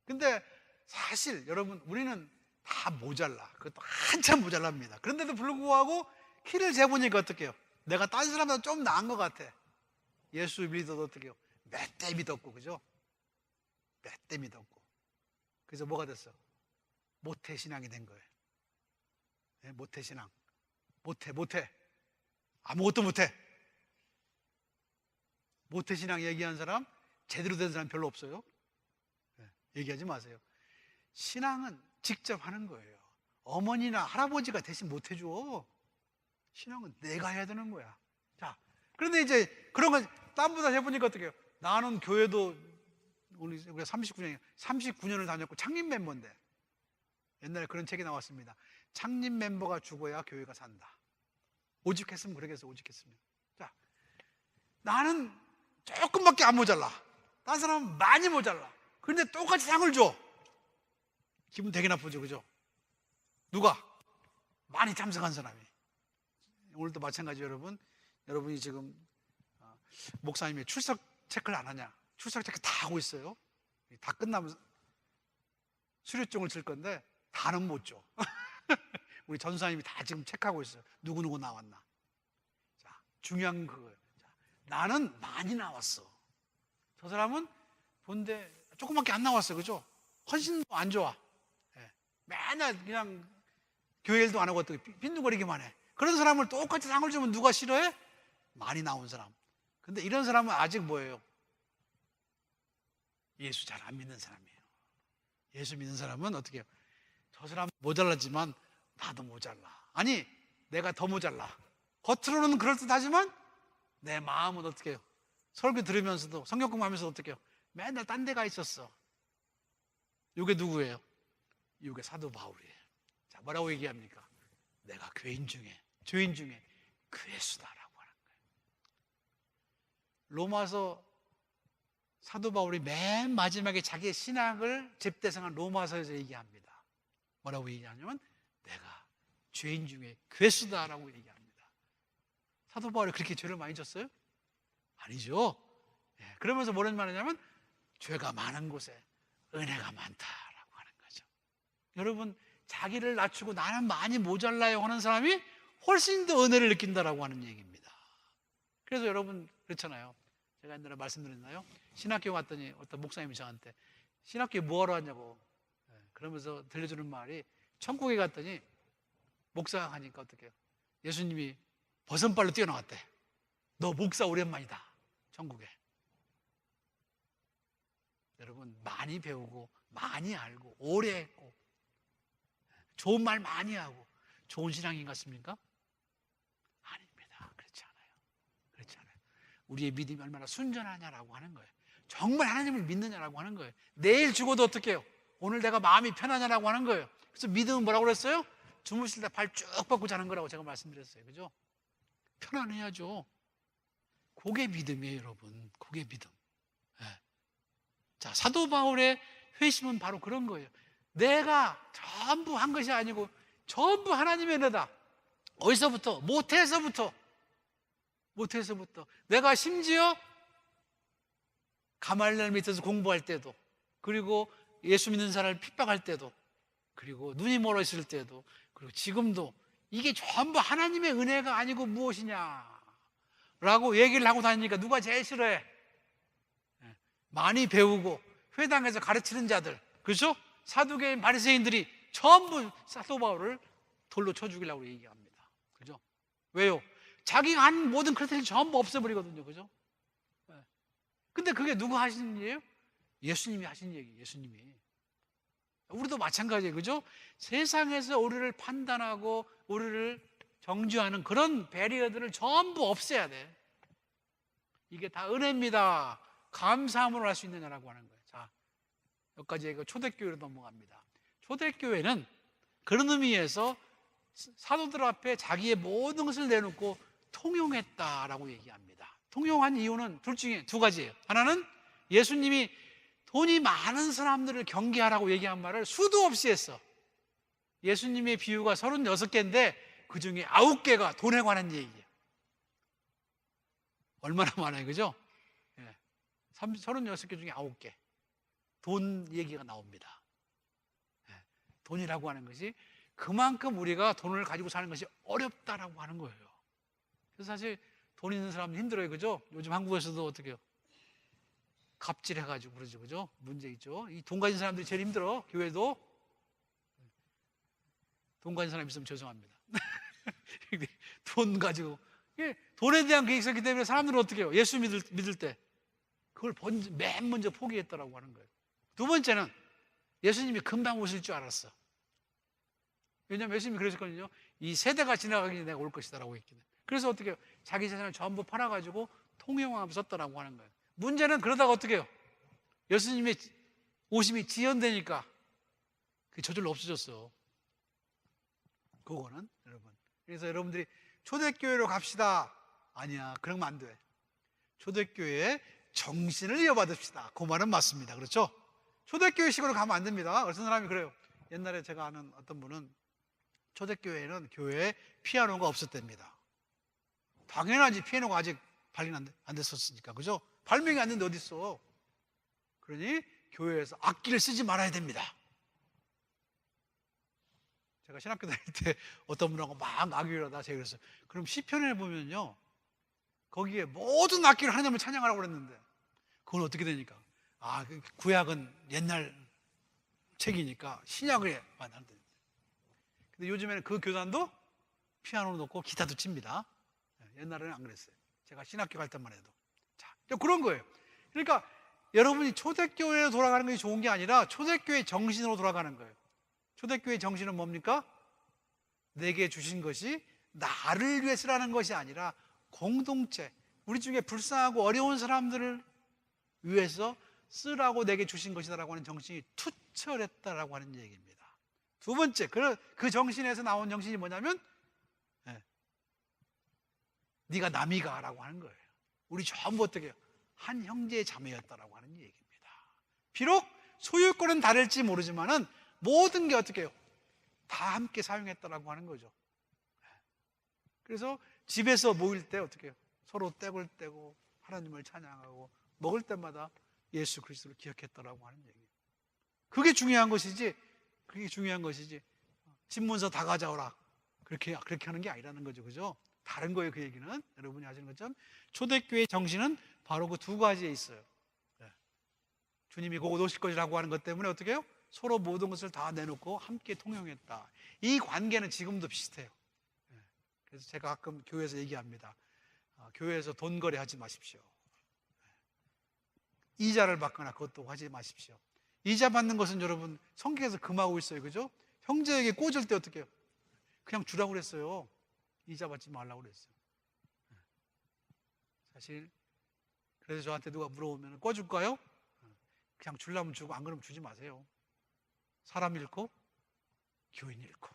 근데 사실 여러분 우리는 다 모자라. 그것도 한참 모자랍니다. 그런데도 불구하고 키를 재보니까 어떻게 해요? 내가 딴 사람보다 좀 나은 것 같아. 예수 믿어도 어떻게 해요? 몇 대 믿었고, 그죠? 몇 대 믿었고. 그래서 뭐가 됐어? 모태신앙이 된 거예요. 네, 모태신앙. 모태. 아무것도 못해. 모태신앙 얘기한 사람, 제대로 된 사람 별로 없어요. 네, 얘기하지 마세요. 신앙은 직접 하는 거예요. 어머니나 할아버지가 대신 못해줘. 신앙은 내가 해야 되는 거야. 자, 그런데 이제 그런 건 딴보다 해보니까 어떻게 해요? 나는 교회도 우리가 39년을 다녔고 창립 멤버인데 옛날에 그런 책이 나왔습니다. 창립 멤버가 죽어야 교회가 산다. 오직했으면 그러겠어. 오직했으면. 자, 나는 조금밖에 안 모자라. 딴 사람은 많이 모자라. 그런데 똑같이 상을 줘. 기분 되게 나쁘죠, 그죠? 누가? 많이 참석한 사람이. 오늘도 마찬가지 여러분이 지금 목사님이 출석 체크를 안 하냐? 출석 체크 다 하고 있어요. 다 끝나면 수료증을 줄 건데 다는 못 줘. 우리 전사님이 다 지금 체크하고 있어요. 누구누구 나왔나. 자, 중요한 건 그거예요. 자, 나는 많이 나왔어. 저 사람은 본데 조금밖에 안 나왔어요. 그죠? 헌신도 안 좋아. 네. 맨날 그냥 교회 일도 안 하고 빈둥거리기만 해. 그런 사람을 똑같이 상을 주면 누가 싫어해? 많이 나온 사람. 근데 이런 사람은 아직 뭐예요? 예수 잘 안 믿는 사람이에요. 예수 믿는 사람은 어떻게 해요? 저 사람 모자라지만 나도 모자라. 아니, 내가 더 모자라. 겉으로는 그럴듯하지만 내 마음은 어떻게 해요? 설교 들으면서도 성경 공부하면서 어떻게 해요? 맨날 딴 데 가 있었어. 이게 누구예요? 이게 사도 바울이에요. 자, 뭐라고 얘기합니까? 내가 죄인 중에 그 예수다라고 하는 거예요. 로마서 사도 바울이 맨 마지막에 자기의 신학을 집대성한 로마서에서 얘기합니다. 뭐라고 얘기하냐면 내가 죄인 중에 괴수다라고 얘기합니다. 사도 바울이 그렇게 죄를 많이 졌어요? 아니죠. 그러면서 뭐라는 말이냐면 죄가 많은 곳에 은혜가 많다라고 하는 거죠. 여러분, 자기를 낮추고 나는 많이 모자라요 하는 사람이 훨씬 더 은혜를 느낀다라고 하는 얘기입니다. 그래서 여러분 그렇잖아요. 제가 옛날에 말씀드렸나요? 신학교 갔더니 어떤 목사님이 저한테 신학교에 뭐하러 왔냐고 그러면서 들려주는 말이, 천국에 갔더니 목사 하니까 어떻게 해요? 예수님이 버선발로 뛰어나왔대. 너 목사 오랜만이다, 천국에. 여러분, 많이 배우고 많이 알고 오래 했고 좋은 말 많이 하고 좋은 신앙인 같습니까? 아닙니다. 그렇지 않아요. 그렇지 않아요. 우리의 믿음이 얼마나 순전하냐라고 하는 거예요. 정말 하나님을 믿느냐라고 하는 거예요. 내일 죽어도 어떻게 해요? 오늘 내가 마음이 편하냐라고 하는 거예요. 그래서 믿음은 뭐라고 그랬어요? 주무실 때 발 쭉 뻗고 자는 거라고 제가 말씀드렸어요. 그죠? 편안해야죠. 그게 믿음이에요, 여러분. 그게 믿음. 자, 사도 바울의 회심은 바로 그런 거예요. 내가 전부 한 것이 아니고 전부 하나님의 은혜다. 어디서부터? 모태에서부터. 내가 심지어 가말리엘 밑에서 공부할 때도, 그리고 예수 믿는 사람을 핍박할 때도, 그리고 눈이 멀어 있을 때도, 그리고 지금도 이게 전부 하나님의 은혜가 아니고 무엇이냐 라고 얘기를 하고 다니니까 누가 제일 싫어해? 많이 배우고 회당에서 가르치는 자들, 그렇죠? 사두개인 바리새인들이 전부 사도 바울을 돌로 쳐 죽이려고 얘기합니다. 그죠? 왜요? 자기가 한 모든 크리스천이 전부 없애버리거든요. 그죠? 근데 그게 누가 하신 일이에요? 예수님이 하신 얘기예요. 예수님이. 우리도 마찬가지예요. 그죠? 세상에서 우리를 판단하고 우리를 정죄하는 그런 배리어들을 전부 없애야 돼. 이게 다 은혜입니다. 감사함으로 할 수 있느냐라고 하는 거예요. 자, 여기까지 초대교회로 넘어갑니다. 초대교회는 그런 의미에서 사도들 앞에 자기의 모든 것을 내놓고 통용했다라고 얘기합니다. 통용한 이유는 둘 중에 두 가지예요. 하나는 예수님이 돈이 많은 사람들을 경계하라고 얘기한 말을 수도 없이 했어. 예수님의 비유가 36개인데 그 중에 9개가 돈에 관한 얘기예요. 얼마나 많아요, 그죠? 36개 중에 9개 돈 얘기가 나옵니다. 돈이라고 하는 것이 그만큼 우리가 돈을 가지고 사는 것이 어렵다라고 하는 거예요. 그래서 사실 돈 있는 사람은 힘들어요, 그죠? 요즘 한국에서도 어떻게 해요? 갑질해가지고 그러죠, 그죠? 문제 있죠. 이 돈 가진 사람들이 제일 힘들어. 교회도 돈 가진 사람 있으면 죄송합니다. 돈 가지고 돈에 대한 계획이 있었기 때문에 사람들은 어떻게 해요? 예수 믿을 때 그걸 맨 먼저 포기했다라고 하는 거예요. 두 번째는 예수님이 금방 오실 줄 알았어. 왜냐하면 예수님이 그러셨거든요. 이 세대가 지나가기 전에 내가 올 것이다라고 했거든요. 그래서 어떻게 해요? 자기 재산을 전부 팔아가지고 통용하면서 썼다라고 하는 거예요. 문제는 그러다가 어떻게 해요? 예수님의 오심이 지연되니까 그게 저절로 없어졌어. 그거는 여러분. 그래서 여러분들이 초대교회로 갑시다. 아니야, 그러면 안 돼. 초대교회의 정신을 이어받읍시다. 그 말은 맞습니다. 그렇죠? 초대교회식으로 가면 안 됩니다. 어떤 사람이 그래요. 옛날에 제가 아는 어떤 분은 초대교회에는 교회에 피아노가 없었답니다. 당연하지, 피아노가 아직 발견 안 됐었으니까. 그죠? 발명이 안 됐는데 어디 있어? 그러니 교회에서 악기를 쓰지 말아야 됩니다. 제가 신학교 다닐 때 어떤 분하고 막 악기를 하다 제가 그랬어요. 그럼 시편에 보면요, 거기에 모든 악기를 하나님을 찬양하라고 그랬는데 그건 어떻게 되니까? 구약은 옛날 책이니까 신약을 만든다. 근데 요즘에는 그 교단도 피아노를 놓고 기타도 칩니다. 옛날에는 안 그랬어요. 제가 신학교 갈 때만 해도. 자, 그런 거예요. 그러니까 여러분이 초대교회로 돌아가는 것이 좋은 게 아니라 초대교회 정신으로 돌아가는 거예요. 초대교회 정신은 뭡니까? 내게 주신 것이 나를 위해 쓰라는 것이 아니라 공동체, 우리 중에 불쌍하고 어려운 사람들을 위해서 쓰라고 내게 주신 것이다라고 하는 정신이 투철했다라고 하는 얘기입니다. 두 번째, 그 정신에서 나온 정신이 뭐냐면 네가 남이가라고 하는 거예요. 우리 전부 어떻게 해요? 한 형제의 자매였다라고 하는 얘기입니다. 비록 소유권은 다를지 모르지만은 모든 게 어떻게 해요? 다 함께 사용했다라고 하는 거죠. 그래서 집에서 모일 때 어떻게 해요? 서로 떼굴 떼고 하나님을 찬양하고 먹을 때마다 예수 그리스도를 기억했다라고 하는 얘기예요. 그게 중요한 것이지, 그게 중요한 것이지. 집문서 다 가져오라. 그렇게 하는 게 아니라는 거죠. 그죠? 다른 거예요, 그 얘기는. 여러분이 아시는 것처럼 초대교회의 정신은 바로 그 두 가지에 있어요. 네. 주님이 곧 오실 것이라고 하는 것 때문에 어떻게 해요? 서로 모든 것을 다 내놓고 함께 통용했다. 이 관계는 지금도 비슷해요. 네. 그래서 제가 가끔 교회에서 얘기합니다. 교회에서 돈 거래하지 마십시오. 네. 이자를 받거나 그것도 하지 마십시오. 이자 받는 것은 여러분 성경에서 금하고 있어요. 그죠? 형제에게 꽂을 때 어떻게 해요? 그냥 주라고 그랬어요. 이자 받지 말라고 그랬어요. 사실 그래서 저한테 누가 물어보면 꿔줄까요? 그냥 주려면 주고 안 그러면 주지 마세요. 사람 잃고 교인 잃고.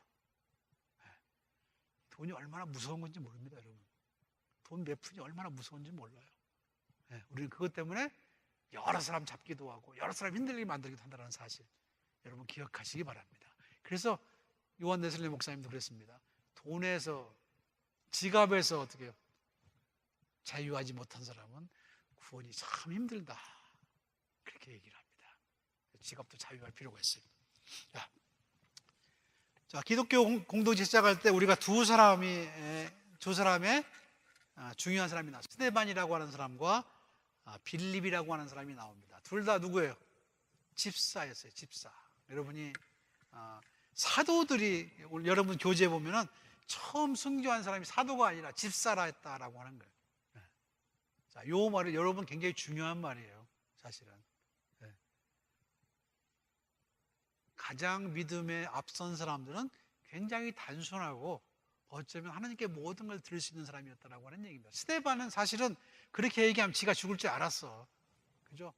돈이 얼마나 무서운 건지 모릅니다, 여러분. 돈 몇 푼이 얼마나 무서운지 몰라요. 우리는 그것 때문에 여러 사람 잡기도 하고 여러 사람 힘들게 만들기도 한다는 사실 여러분 기억하시기 바랍니다. 그래서 요한 웨슬리 목사님도 그랬습니다. 돈에서, 지갑에서 어떻게 해요? 자유하지 못한 사람은 구원이 참 힘들다, 그렇게 얘기를 합니다. 지갑도 자유할 필요가 있어요. 자, 기독교 공동체 시작할 때 우리가 두 사람의 중요한 사람이 나왔어요. 스데반이라고 하는 사람과 빌립이라고 하는 사람이 나옵니다. 둘 다 누구예요? 집사였어요. 집사. 여러분이 사도들이 여러분 교재에 보면은 처음 순교한 사람이 사도가 아니라 집사라 했다라고 하는 거예요. 자, 요 말은 여러분 굉장히 중요한 말이에요. 사실은. 가장 믿음에 앞선 사람들은 굉장히 단순하고 어쩌면 하나님께 모든 걸 들을 수 있는 사람이었다라고 하는 얘기입니다. 스데반은 사실은 그렇게 얘기하면 지가 죽을 줄 알았어. 그죠?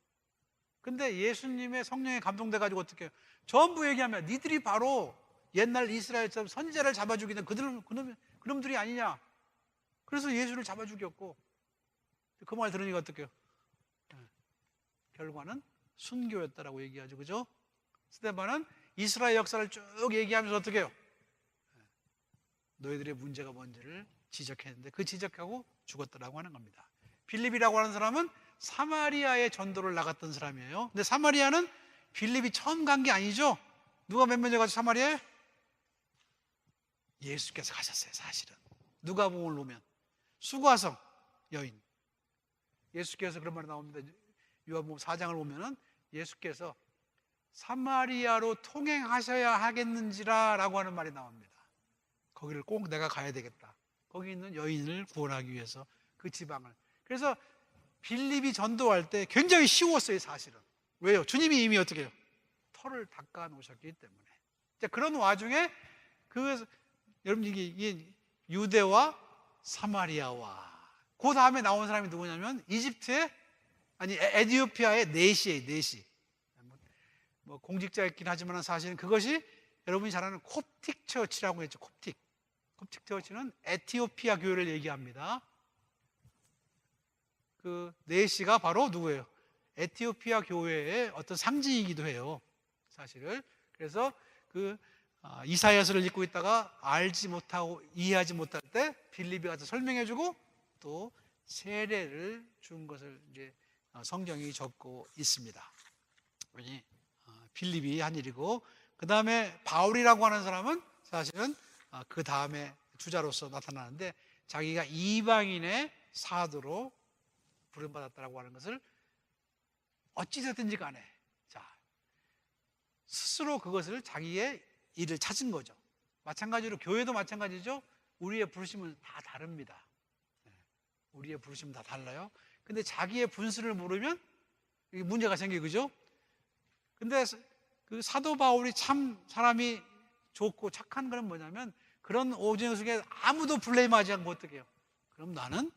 근데 예수님의 성령에 감동돼가지고 어떻게 해요? 전부 얘기하면 니들이 바로 옛날 이스라엘처럼 선지자를 잡아 죽이는 그놈들이 아니냐. 그래서 예수를 잡아 죽였고, 그 말 들으니까 어떻게 해요? 결과는 순교였다라고 얘기하죠. 그죠? 스데반은 이스라엘 역사를 쭉 얘기하면서 어떻게 해요? 너희들의 문제가 뭔지를 지적했는데 그 지적하고 죽었다라고 하는 겁니다. 빌립이라고 하는 사람은 사마리아에 전도를 나갔던 사람이에요. 근데 사마리아는 빌립이 처음 간 게 아니죠. 누가 몇 명째 가서 사마리아에? 예수께서 가셨어요. 사실은 누가복음을 보면 수과성 여인, 예수께서 그런 말이 나옵니다. 요한복음 4장을 보면은 예수께서 사마리아로 통행하셔야 하겠는지라 라고 하는 말이 나옵니다. 거기를 꼭 내가 가야 되겠다. 거기 있는 여인을 구원하기 위해서 그 지방을. 그래서 빌립이 전도할 때 굉장히 쉬웠어요. 사실은. 왜요? 주님이 이미 어떻게 해요? 털을 닦아 놓으셨기 때문에. 자, 그런 와중에 여러분 이게 유대와 사마리아와 그 다음에 나온 사람이 누구냐면 에티오피아의 네시. 뭐 공직자였긴 하지만 사실은 그것이 여러분이 잘 아는 콥틱 처치라고 했죠. 콥틱 처치는 에티오피아 교회를 얘기합니다. 그 네시가 바로 누구예요? 에티오피아 교회의 어떤 상징이기도 해요. 사실을. 그래서 이사야서를 읽고 있다가 알지 못하고 이해하지 못할 때 빌립이 가서 설명해주고 또 세례를 준 것을 이제 성경이 적고 있습니다. 빌립이 한 일이고, 그 다음에 바울이라고 하는 사람은 사실은 그 다음에 주자로서 나타나는데 자기가 이방인의 사도로 부름받았다라고 하는 것을 어찌됐든지 간에 스스로 그것을 자기의 일을 찾은 거죠. 마찬가지로 교회도 마찬가지죠. 우리의 부르심은 다 다릅니다. 우리의 부르심은 다 달라요. 근데 자기의 분수를 모르면 문제가 생기죠. 그죠? 근데 그 사도 바울이 참 사람이 좋고 착한 거는 뭐냐면 그런 오징어 속에 아무도 블레임하지 않고 어떻게 해요? 그럼 나는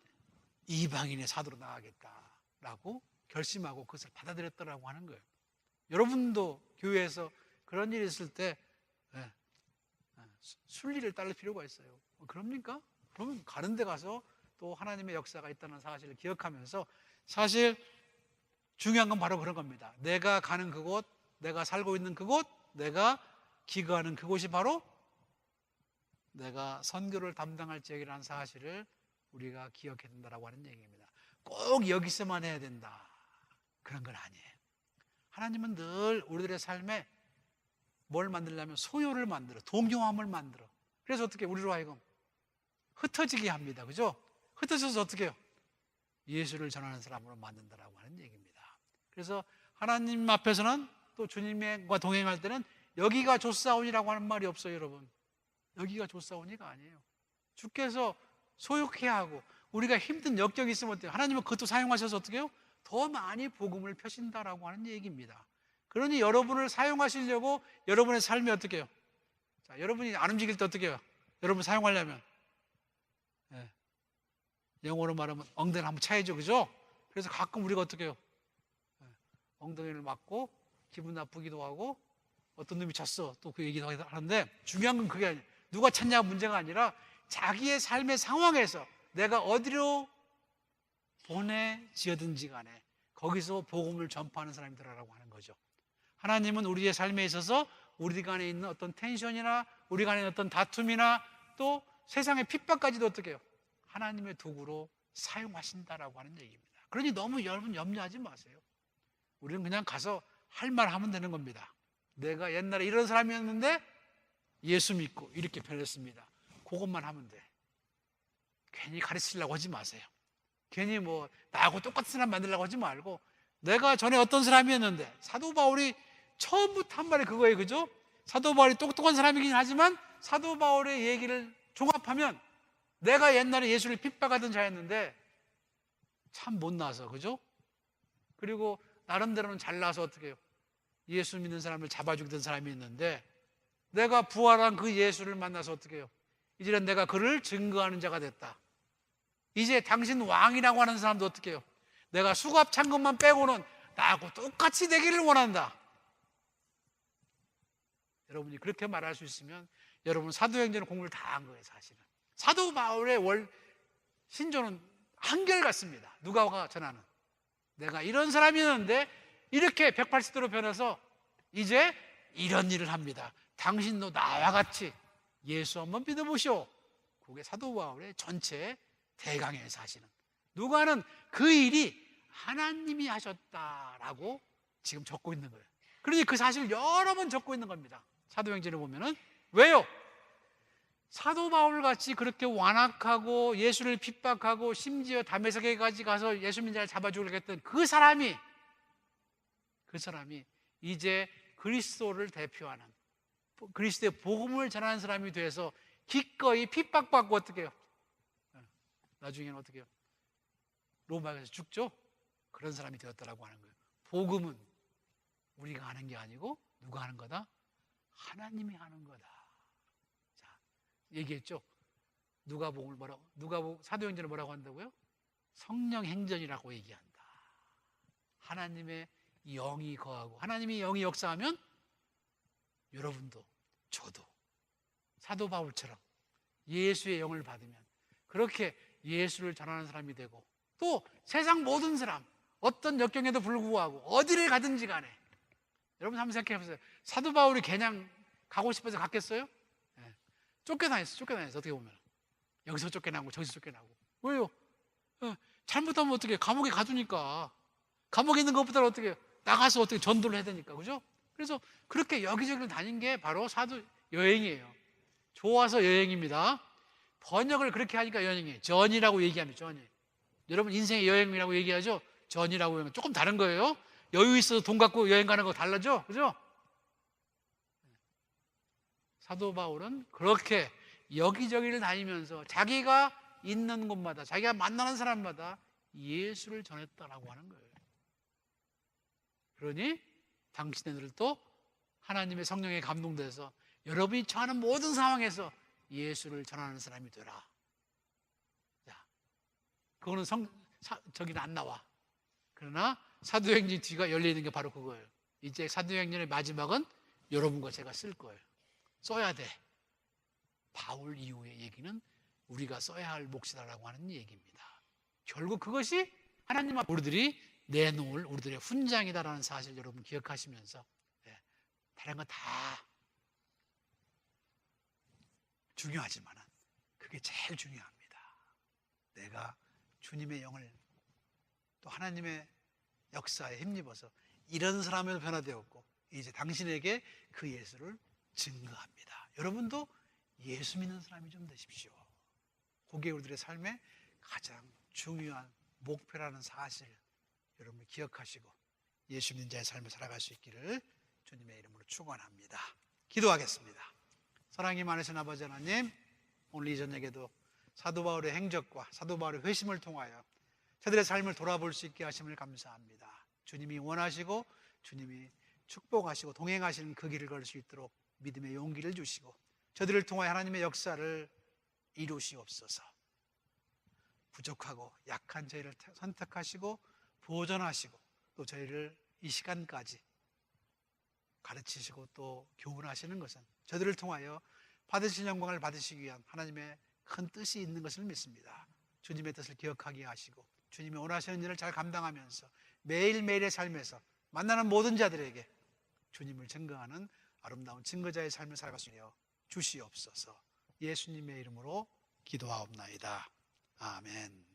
이방인의 사도로 나가겠다라고 결심하고 그것을 받아들였다라고 하는 거예요. 여러분도 교회에서 그런 일이 있을 때 순리를 따를 필요가 있어요. 그럽니까? 그러면 가는 데 가서 또 하나님의 역사가 있다는 사실을 기억하면서, 사실 중요한 건 바로 그런 겁니다. 내가 가는 그곳, 내가 살고 있는 그곳, 내가 기거하는 그곳이 바로 내가 선교를 담당할 지역이라는 사실을 우리가 기억해야 된다고 하는 얘기입니다. 꼭 여기서만 해야 된다. 그런 건 아니에요. 하나님은 늘 우리들의 삶에 뭘 만들려면 소요를 만들어, 동요함을 만들어. 그래서 어떻게 우리로 하여금 흩어지게 합니다. 그죠? 흩어져서 어떻게 해요? 예수를 전하는 사람으로 만든다라고 하는 얘기입니다. 그래서 하나님 앞에서는 또 주님과 동행할 때는 여기가 좋사오니라고 하는 말이 없어요, 여러분. 여기가 좋사오니가 아니에요. 주께서 소유케 하고 우리가 힘든 역경이 있으면 어때요? 하나님은 그것도 사용하셔서 어떻게 해요? 더 많이 복음을 펴신다라고 하는 얘기입니다. 그러니 여러분을 사용하시려고 여러분의 삶이 어떻게 해요? 자, 여러분이 안 움직일 때 어떻게 해요? 여러분 사용하려면 영어로 말하면 엉덩이를 한번 차야죠, 그죠? 그래서 가끔 우리가 어떻게 해요? 엉덩이를 맞고 기분 나쁘기도 하고 어떤 놈이 쳤어 또 그 얘기도 하는데 중요한 건 그게 아니에요. 누가 쳤냐가 문제가 아니라 자기의 삶의 상황에서 내가 어디로 보내지어든지 간에 거기서 복음을 전파하는 사람이 되라고 하는 거죠. 하나님은 우리의 삶에 있어서 우리 간에 있는 어떤 텐션이나 우리 간에 있는 어떤 다툼이나 또 세상의 핍박까지도 어떻게 해요? 하나님의 도구로 사용하신다라고 하는 얘기입니다. 그러니 너무 여러분 염려하지 마세요. 우리는 그냥 가서 할 말 하면 되는 겁니다. 내가 옛날에 이런 사람이었는데 예수 믿고 이렇게 변했습니다. 그것만 하면 돼. 괜히 가르치려고 하지 마세요. 괜히 뭐 나하고 똑같은 사람 만들려고 하지 말고 내가 전에 어떤 사람이었는데 사도 바울이 처음부터 한 말이 그거예요. 그죠? 사도 바울이 똑똑한 사람이긴 하지만 사도 바울의 얘기를 종합하면 내가 옛날에 예수를 핍박하던 자였는데 참 못나서, 그죠? 그리고 나름대로는 잘나서 어떻게 해요? 예수 믿는 사람을 잡아주던 사람이 있는데 내가 부활한 그 예수를 만나서 어떻게 해요? 이제는 내가 그를 증거하는 자가 됐다. 이제 당신 왕이라고 하는 사람도 어떻게 해요? 내가 수갑 찬 것만 빼고는 나하고 똑같이 되기를 원한다. 여러분이 그렇게 말할 수 있으면 여러분 사도행전의 공부를 다 한 거예요, 사실은. 사도 바울의 신조는 한결같습니다. 누가가 전하는 내가 이런 사람이었는데 이렇게 180도로 변해서 이제 이런 일을 합니다. 당신도 나와 같이 예수 한번 믿어보시오. 그게 사도 바울의 전체 대강의 사실은. 누가는 그 일이 하나님이 하셨다라고 지금 적고 있는 거예요. 그러니 그 사실을 여러 번 적고 있는 겁니다. 사도행전을 보면은. 왜요? 사도 바울 같이 그렇게 완악하고 예수를 핍박하고 심지어 다메섹에까지 가서 예수 믿는 자를 잡아 죽이려고 했던 그 사람이 이제 그리스도를 대표하는 그리스도의 복음을 전하는 사람이 돼서 기꺼이 핍박받고 어떻게 해요? 나중에는 어떻게 해요? 로마에서 죽죠? 그런 사람이 되었다라고 하는 거예요. 복음은 우리가 하는 게 아니고 누가 하는 거다? 하나님이 하는 거다. 자, 얘기했죠? 사도행전을 뭐라고 한다고요? 성령 행전이라고 얘기한다. 하나님의 영이 거하고 하나님의 영이 역사하면 여러분도 저도 사도 바울처럼 예수의 영을 받으면 그렇게 예수를 전하는 사람이 되고 또 세상 모든 사람 어떤 역경에도 불구하고 어디를 가든지 간에 여러분 한번 생각해 보세요. 사도 바울이 그냥 가고 싶어서 갔겠어요? 네. 쫓겨다녔어. 어떻게 보면 여기서 쫓겨나고 저기서 쫓겨나고. 왜요? 잘못하면 어떻게 감옥에 가두니까. 감옥에 있는 것보다 어떻게 나가서 어떻게 전도를 해야 되니까. 그죠? 그래서 그렇게 여기저기를 다닌 게 바로 사도 여행이에요. 좋아서 여행입니다. 번역을 그렇게 하니까 여행이에요. 전이라고 얘기하면 전이. 여러분 인생의 여행이라고 얘기하죠? 전이라고 하면 조금 다른 거예요. 여유 있어서 돈 갖고 여행 가는 거 달라져. 그죠? 사도 바울은 그렇게 여기저기를 다니면서 자기가 있는 곳마다 자기가 만나는 사람마다 예수를 전했다라고 하는 거예요. 그러니 당신들도 하나님의 성령에 감동돼서 여러분이 처하는 모든 상황에서 예수를 전하는 사람이 되라. 자, 그거는 저기는 안 나와. 그러나 사도행전 뒤가 열려있는 게 바로 그거예요. 이제 사도행전의 마지막은 여러분과 제가 쓸 거예요. 써야 돼. 바울 이후의 얘기는 우리가 써야 할 몫이다라고 하는 얘기입니다. 결국 그것이 하나님 앞에 우리들이 내놓을 우리들의 훈장이다라는 사실 여러분 기억하시면서 다른 건 다 중요하지만 그게 제일 중요합니다. 내가 주님의 영을 또 하나님의 역사에 힘입어서 이런 사람으로 변화되었고 이제 당신에게 그 예수를 증거합니다. 여러분도 예수 믿는 사람이 좀 되십시오. 그게 우리들의 삶의 가장 중요한 목표라는 사실 여러분 기억하시고 예수 믿는 자의 삶을 살아갈 수 있기를 주님의 이름으로 축원합니다. 기도하겠습니다. 사랑이 많으신 아버지 하나님, 오늘 이 저녁에도 사도 바울의 행적과 사도 바울의 회심을 통하여 저들의 삶을 돌아볼 수 있게 하심을 감사합니다. 주님이 원하시고 주님이 축복하시고 동행하시는 그 길을 걸 수 있도록 믿음의 용기를 주시고 저들을 통하여 하나님의 역사를 이루시옵소서. 부족하고 약한 저희를 선택하시고 보존하시고 또 저희를 이 시간까지 가르치시고 또 교훈하시는 것은 저들을 통하여 받으신 영광을 받으시기 위한 하나님의 큰 뜻이 있는 것을 믿습니다. 주님의 뜻을 기억하게 하시고 주님이 원하시는 일을 잘 감당하면서 매일매일의 삶에서 만나는 모든 자들에게 주님을 증거하는 아름다운 증거자의 삶을 살아갈 수 있게 주시옵소서. 예수님의 이름으로 기도하옵나이다. 아멘.